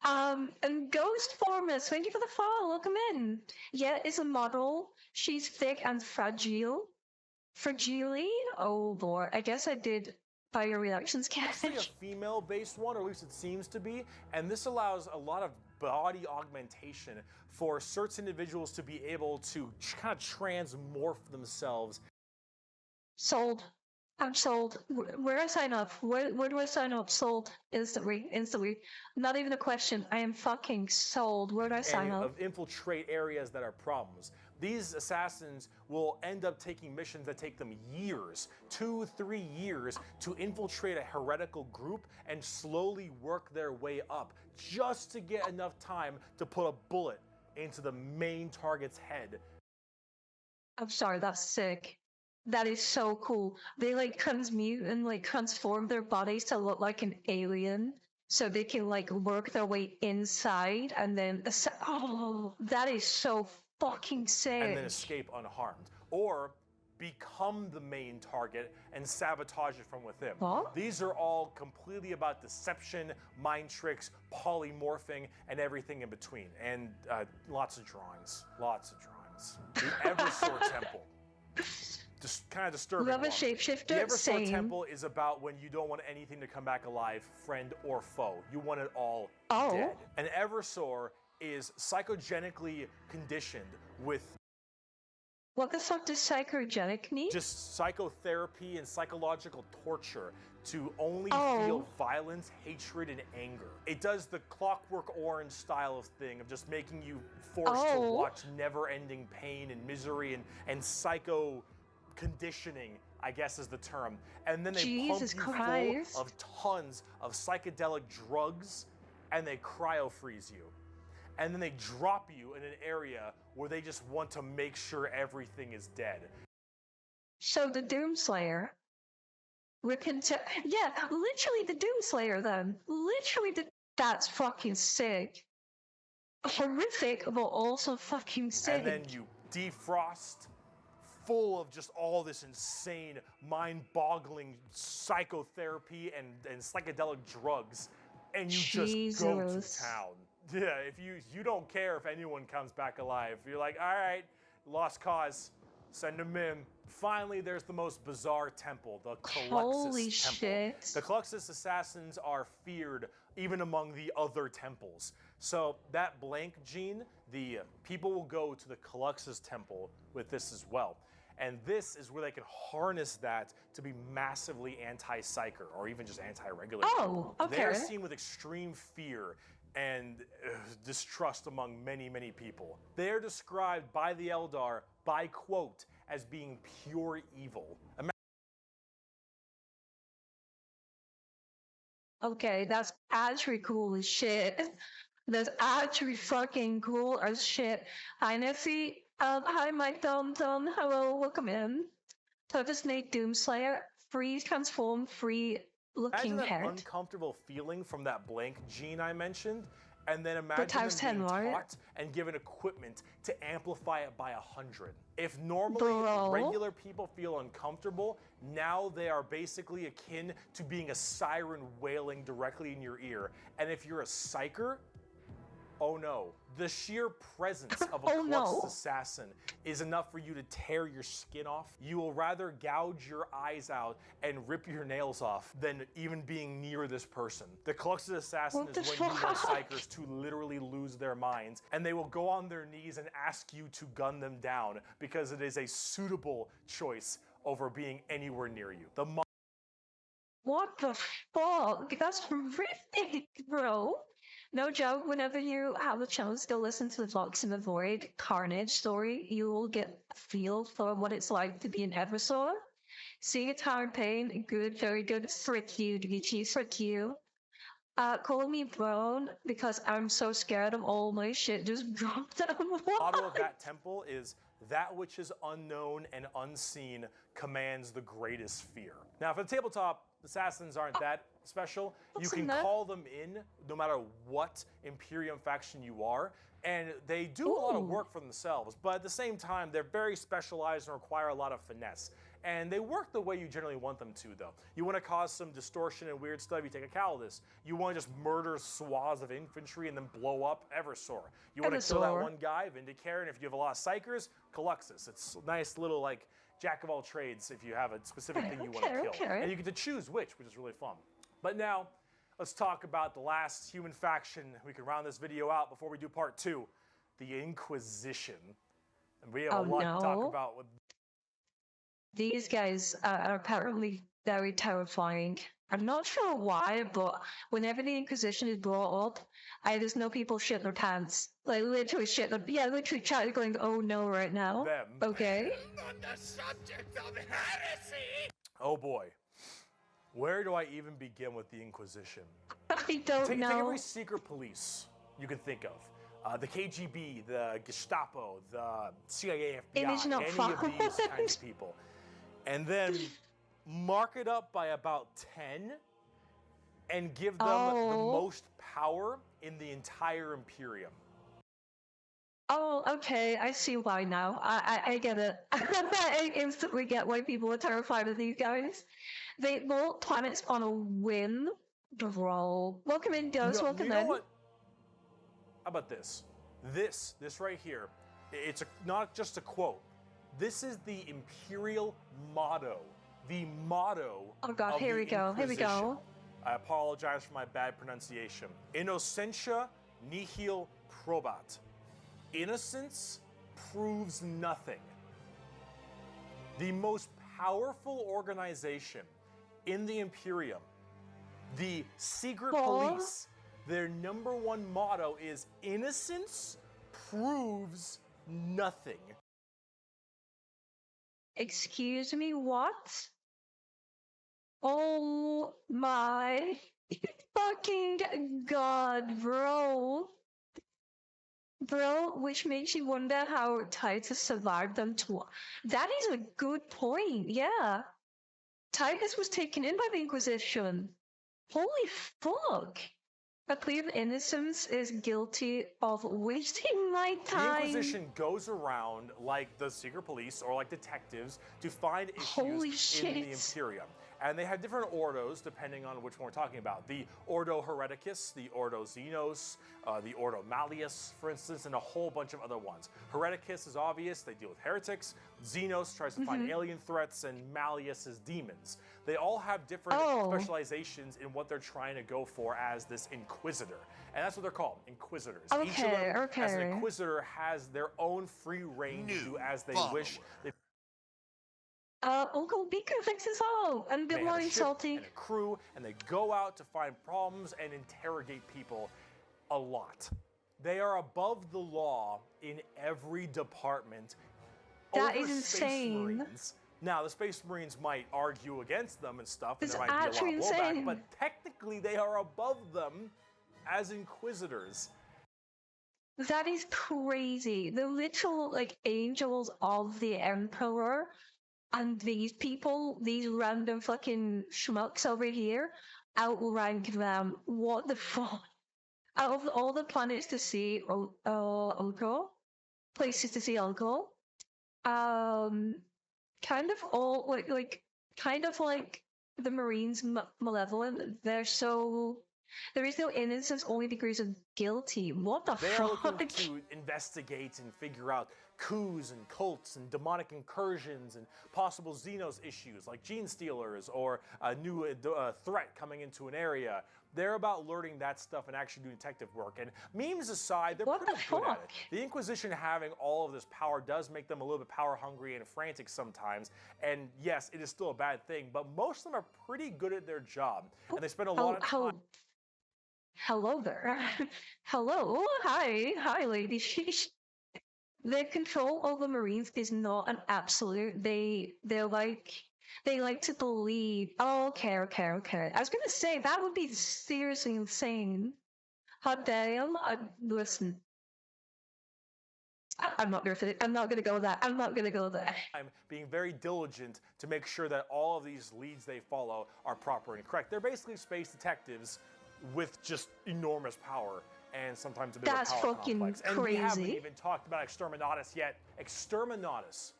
Speaker 1: And Ghost Formus, thank you for the follow. Welcome in. Yeah, it's a model. She's thick and fragile. Fragile? Oh lord, I guess I did buy your reactions catch.
Speaker 2: It's a female-based one, or at least it seems to be, and this allows a lot of body augmentation for certain individuals to be able to kind of transmorph themselves.
Speaker 1: Sold. I'm sold. Where do I sign up? Where do I sign up? Sold. Instantly. Not even a question. I am fucking sold. Where do I sign up?
Speaker 2: Infiltrate areas that are problems. These assassins will end up taking missions that take them years, 2-3 years, to infiltrate a heretical group and slowly work their way up, just to get enough time to put a bullet into the main target's head.
Speaker 1: I'm sorry, that's sick. That is so cool. They like transmute and like transform their bodies to look like an alien, so they can like work their way inside and then that is so fucking sick.
Speaker 2: And then escape unharmed, or become the main target and sabotage it from within.
Speaker 1: What?
Speaker 2: These are all completely about deception, mind tricks, polymorphing, and everything in between. And lots of drawings. The Eversor Temple. Just kind of disturbing.
Speaker 1: Love a shapeshifter.
Speaker 2: The Eversor Temple is about when you don't want anything to come back alive, friend or foe. You want it all dead. And Eversor is psychogenically conditioned with.
Speaker 1: What the fuck does psychogenic mean?
Speaker 2: Just psychotherapy and psychological torture to only feel violence, hatred, and anger. It does the Clockwork Orange style of thing of just making you forced to watch never-ending pain and misery and psycho conditioning, I guess is the term. And then they pump you full of tons of psychedelic drugs and they cryo-freeze you. And then they drop you in an area where they just want to make sure everything is dead.
Speaker 1: So the Doomslayer. Yeah, literally the Doomslayer then. That's fucking sick. Horrific, but also fucking sick.
Speaker 2: And then you defrost, full of just all this insane, mind-boggling psychotherapy and psychedelic drugs, and you just go to town. Yeah, if you don't care if anyone comes back alive. You're like, all right, lost cause, send them in. Finally, there's the most bizarre temple, the Calyxus
Speaker 1: Holy
Speaker 2: temple.
Speaker 1: shit.
Speaker 2: The Calyxus assassins are feared even among the other temples. So that blank gene, the people will go to the Calyxus temple with this as well. And this is where they can harness that to be massively anti-psyker or even just anti-regular.
Speaker 1: Oh, okay.
Speaker 2: They're seen with extreme fear and distrust among many, many people. They're described by the Eldar, by quote, as being pure evil.
Speaker 1: Okay, that's actually cool as shit. That's actually fucking cool as shit. Hi, Nessie. Hi, Mike Dum. Hello, welcome in. Toughest Nate Doomslayer. Free transform, free looking
Speaker 2: Imagine that
Speaker 1: head.
Speaker 2: uncomfortable feeling from that blank gene I mentioned, and then imagine
Speaker 1: times
Speaker 2: them
Speaker 1: 10,
Speaker 2: being
Speaker 1: right?
Speaker 2: taught and given equipment to amplify it by 100. If normally
Speaker 1: Bro.
Speaker 2: regular people feel uncomfortable, now they are basically akin to being a siren wailing directly in your ear. And if you're a psyker, oh no. The sheer presence of a
Speaker 1: Oh, no.
Speaker 2: Calyxus assassin is enough for you to tear your skin off. You will rather gouge your eyes out and rip your nails off than even being near this person. The Calyxus assassin
Speaker 1: What
Speaker 2: is
Speaker 1: the
Speaker 2: when you want
Speaker 1: fuck?
Speaker 2: psychers to literally lose their minds, and they will go on their knees and ask you to gun them down because it is a suitable choice over being anywhere near you.
Speaker 1: What the fuck? That's horrific, bro. No joke, whenever you have a chance to listen to the Vox in the Void Carnage story, you will get a feel for what it's like to be an adversary. Seeing a tower in pain, good, very good. Frick you, Dvichi, frick you. Call me Brown because I'm so scared of all my shit just dropped out of the
Speaker 2: motto of that temple is, that which is unknown and unseen commands the greatest fear. Now, for the tabletop, assassins aren't that special. You
Speaker 1: What's
Speaker 2: can
Speaker 1: in that?
Speaker 2: call them in no matter what Imperium faction you are, and they do a lot of
Speaker 1: Ooh.
Speaker 2: work for themselves, but at the same time, they're very specialized and require a lot of finesse. And they work the way you generally want them to, though. You want to cause some distortion and weird stuff, you take a Calidus. You want to just murder swaths of infantry and then blow up Eversor. You want to kill that
Speaker 1: Eversor.
Speaker 2: one guy, Vindicare, and if you have a lot of Psychers, Calyxus. It's a nice little, like, jack of all trades if you have a specific thing you want to kill.
Speaker 1: Okay.
Speaker 2: And you get to choose which is really fun. But now, let's talk about the last human faction. We can round this video out before we do part 2, the Inquisition. And we have a lot to talk about with
Speaker 1: These guys are apparently very terrifying. I'm not sure why, but whenever the Inquisition is brought up, I just know people shit their pants. Like, literally shit their... Yeah, literally chat going, oh no, right now.
Speaker 2: them.
Speaker 1: Okay.
Speaker 4: On the subject of heresy!
Speaker 2: Oh boy. Where do I even begin with the Inquisition?
Speaker 1: I don't
Speaker 2: Take
Speaker 1: know.
Speaker 2: every secret police you can think of. The KGB, the Gestapo, the CIA, FBI,
Speaker 1: It is not
Speaker 2: any
Speaker 1: fun.
Speaker 2: of these kinds of people. And then mark it up by about 10 and give them the
Speaker 1: Oh.
Speaker 2: most power in the entire Imperium.
Speaker 1: Oh, okay. I see why now. I get it. I instantly get why people are terrified of these guys. They vote planets on a whim. Bro. Welcome in, Ghost. Welcome
Speaker 2: you know
Speaker 1: in.
Speaker 2: what? How about this? This right here, it's not just a quote. This is the Imperial motto. The motto
Speaker 1: Oh god,
Speaker 2: of
Speaker 1: here
Speaker 2: the
Speaker 1: we go. Here we
Speaker 2: Inquisition.
Speaker 1: go.
Speaker 2: I apologize for my bad pronunciation. Innocentia nihil probat. Innocence proves nothing. The most powerful organization in the Imperium, the secret
Speaker 1: Aw.
Speaker 2: police, their number one motto is innocence proves nothing.
Speaker 1: Excuse me, what? Oh my fucking god, bro. Bro, which makes you wonder how Titus survived them to. That is a good point, yeah. Titus was taken in by the Inquisition. Holy fuck. A plea of innocence is guilty of wasting my
Speaker 2: The
Speaker 1: time.
Speaker 2: Inquisition goes around like the secret police or like detectives to find
Speaker 1: Holy
Speaker 2: issues in the
Speaker 1: shit.
Speaker 2: Imperium. And they have different ordos depending on which one we're talking about. The Ordo Hereticus, the Ordo Xenos, the Ordo Malleus, for instance, and a whole bunch of other ones. Hereticus is obvious, they deal with heretics. Xenos tries to find alien threats, and Malleus is demons. They all have different specializations in what they're trying to go for as this Inquisitor. And that's what they're called, Inquisitors. Each of them, as an Inquisitor, has their own free reign to do as they wish. They
Speaker 1: Uncle Beaker fixes all, and
Speaker 2: they
Speaker 1: Bill
Speaker 2: have a
Speaker 1: Lawrence
Speaker 2: ship
Speaker 1: salty.
Speaker 2: and a crew, and they go out to find problems and interrogate people a lot. They are above the law in every department.
Speaker 1: That
Speaker 2: over
Speaker 1: is
Speaker 2: Space
Speaker 1: insane.
Speaker 2: Marines. Now, the Space Marines might argue against them and stuff, and
Speaker 1: It's
Speaker 2: there might be a lot
Speaker 1: actually
Speaker 2: of blowback,
Speaker 1: insane.
Speaker 2: but technically they are above them as Inquisitors.
Speaker 1: That is crazy. The literal, like, angels of the Emperor, and these people, these random fucking schmucks over here, outrank them. What the fuck? Out of all the planets to see, Uncle, places to see Uncle, kind of all, kind of like the Marines malevolent. They're so... There is no innocence, only degrees of guilty. What the
Speaker 2: They are
Speaker 1: fuck?
Speaker 2: looking to investigate and figure out coups and cults and demonic incursions and possible Xenos issues like gene stealers or a new threat coming into an area. They're about learning that stuff and actually doing detective work. And memes aside, they're
Speaker 1: What
Speaker 2: pretty
Speaker 1: the
Speaker 2: good at
Speaker 1: fuck?
Speaker 2: it. The Inquisition having all of this power does make them a little bit power hungry and frantic sometimes. And yes, it is still a bad thing, but most of them are pretty good at their job. And they spend a lot of time.
Speaker 1: Hello there. Hello. Hi, lady. Their control over Marines is not an absolute. They like to believe. Oh, okay. I was gonna say that would be seriously insane. Hot damn. Listen. I'm not gonna go there. I'm not gonna go there.
Speaker 2: I'm being very diligent to make sure that all of these leads they follow are proper and correct. They're basically space detectives with just enormous power and sometimes a bit
Speaker 1: That's
Speaker 2: of a power
Speaker 1: fucking
Speaker 2: complex. And we haven't
Speaker 1: crazy.
Speaker 2: even talked about Exterminatus yet. Exterminatus.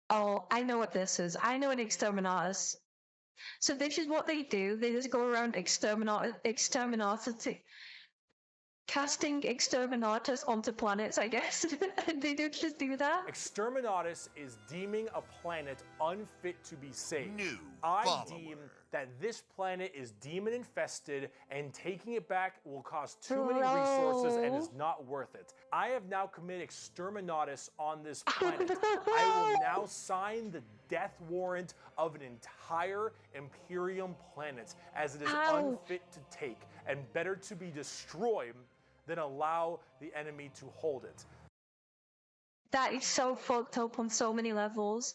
Speaker 1: Oh, I know what this is. I know an exterminatus. So this is what they do. They just go around exterminatus, casting exterminatus onto planets, I guess. They don't just do that.
Speaker 2: Exterminatus is deeming a planet unfit to be saved.
Speaker 3: New
Speaker 2: I
Speaker 3: follower.
Speaker 2: deem that this planet is demon infested and taking it back will cost too many resources and is not worth it. I have now committed exterminatus on this planet. I will now sign the death warrant of an entire Imperium planet as it is unfit to take and better to be destroyed than allow the enemy to hold it.
Speaker 1: That is so fucked up on so many levels.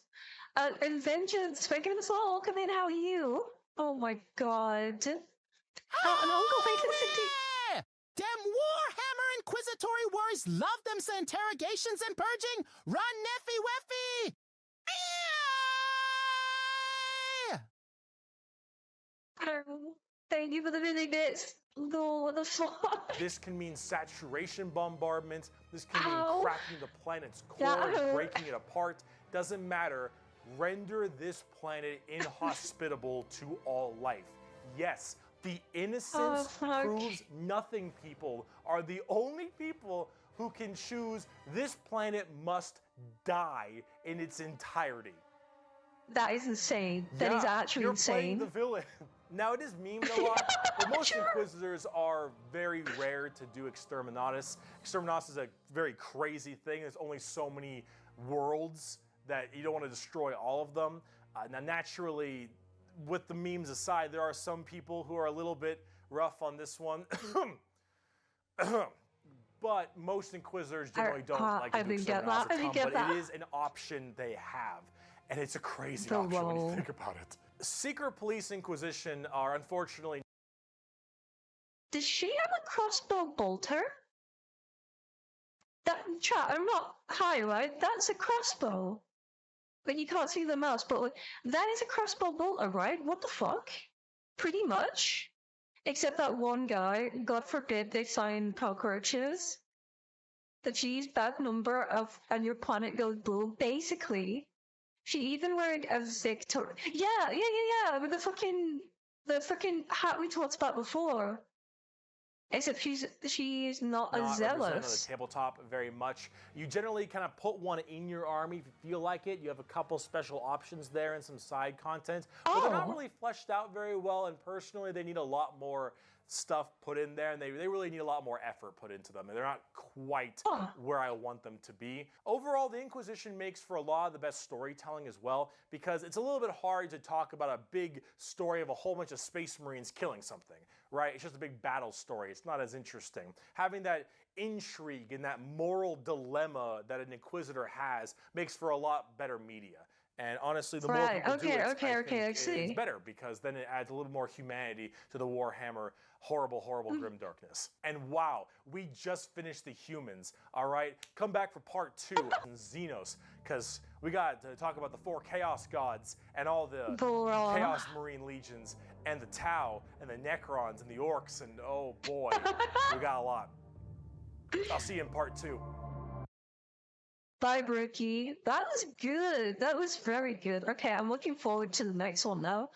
Speaker 1: And vengeance, speaking of all, come in, how are you? Oh my god. An Uncle Bacon City.
Speaker 7: Yeah! Them Warhammer Inquisitory wars love them some interrogations and purging. Run Neffy Weffy!
Speaker 1: Thank you for the mini bits. No, what the fuck?
Speaker 2: This can mean saturation bombardment. This can
Speaker 1: Ow.
Speaker 2: mean cracking the planet's
Speaker 1: That
Speaker 2: core,
Speaker 1: hurt.
Speaker 2: breaking it apart. Doesn't matter. Render this planet inhospitable to all life. Yes, the innocence
Speaker 1: fuck.
Speaker 2: proves nothing people are the only people who can choose this planet must die in its entirety.
Speaker 1: That is insane. That is
Speaker 2: Yeah,
Speaker 1: actually
Speaker 2: you're
Speaker 1: insane.
Speaker 2: playing the villain. Now it is memed a lot, but most Inquisitors are very rare to do Exterminatus. Exterminatus is a very crazy thing. There's only so many worlds that you don't want to destroy all of them. Now naturally, with the memes aside, there are some people who are a little bit rough on this one. But most Inquisitors generally don't like to do Exterminatus a ton, but it is an option they have. And it's a crazy option when you think about it. Secret Police Inquisition are unfortunately...
Speaker 1: Does she have a crossbow bolter? That chat, I'm not high, right? That's a crossbow. But you can't see the mouse, but that is a crossbow bolter, right? What the fuck? Pretty much. Except that one guy, God forbid they find cockroaches. The G's bad number of and your planet goes boom. Basically, she even wearing a Victor. Yeah. With the fucking hat we talked about before. Except she's not as
Speaker 2: Not represented on the
Speaker 1: zealous.
Speaker 2: tabletop very much. You generally kind of put one in your army if you feel like it. You have a couple special options there and some side content, but they're not really fleshed out very well. And personally, they need a lot more stuff put in there, and they really need a lot more effort put into them. And they're not quite where I want them to be. Overall, the Inquisition makes for a lot of the best storytelling as well, because it's a little bit hard to talk about a big story of a whole bunch of Space Marines killing something, right? It's just a big battle story. It's not as interesting. Having that intrigue and that moral dilemma that an Inquisitor has makes for a lot better media. And honestly, the more people do it, I think
Speaker 1: I see.
Speaker 2: it's better, because then it adds a little more humanity to the Warhammer horrible, grim darkness. And wow, we just finished the humans, all right? Come back for part 2 in Xenos, because we got to talk about the 4 Chaos Gods and all the Chaos Marine Legions and the Tau and the Necrons and the Orcs, and oh boy, we got a lot. I'll see you in part 2.
Speaker 1: Bye, Bricky. That was good. That was very good. Okay, I'm looking forward to the next one now.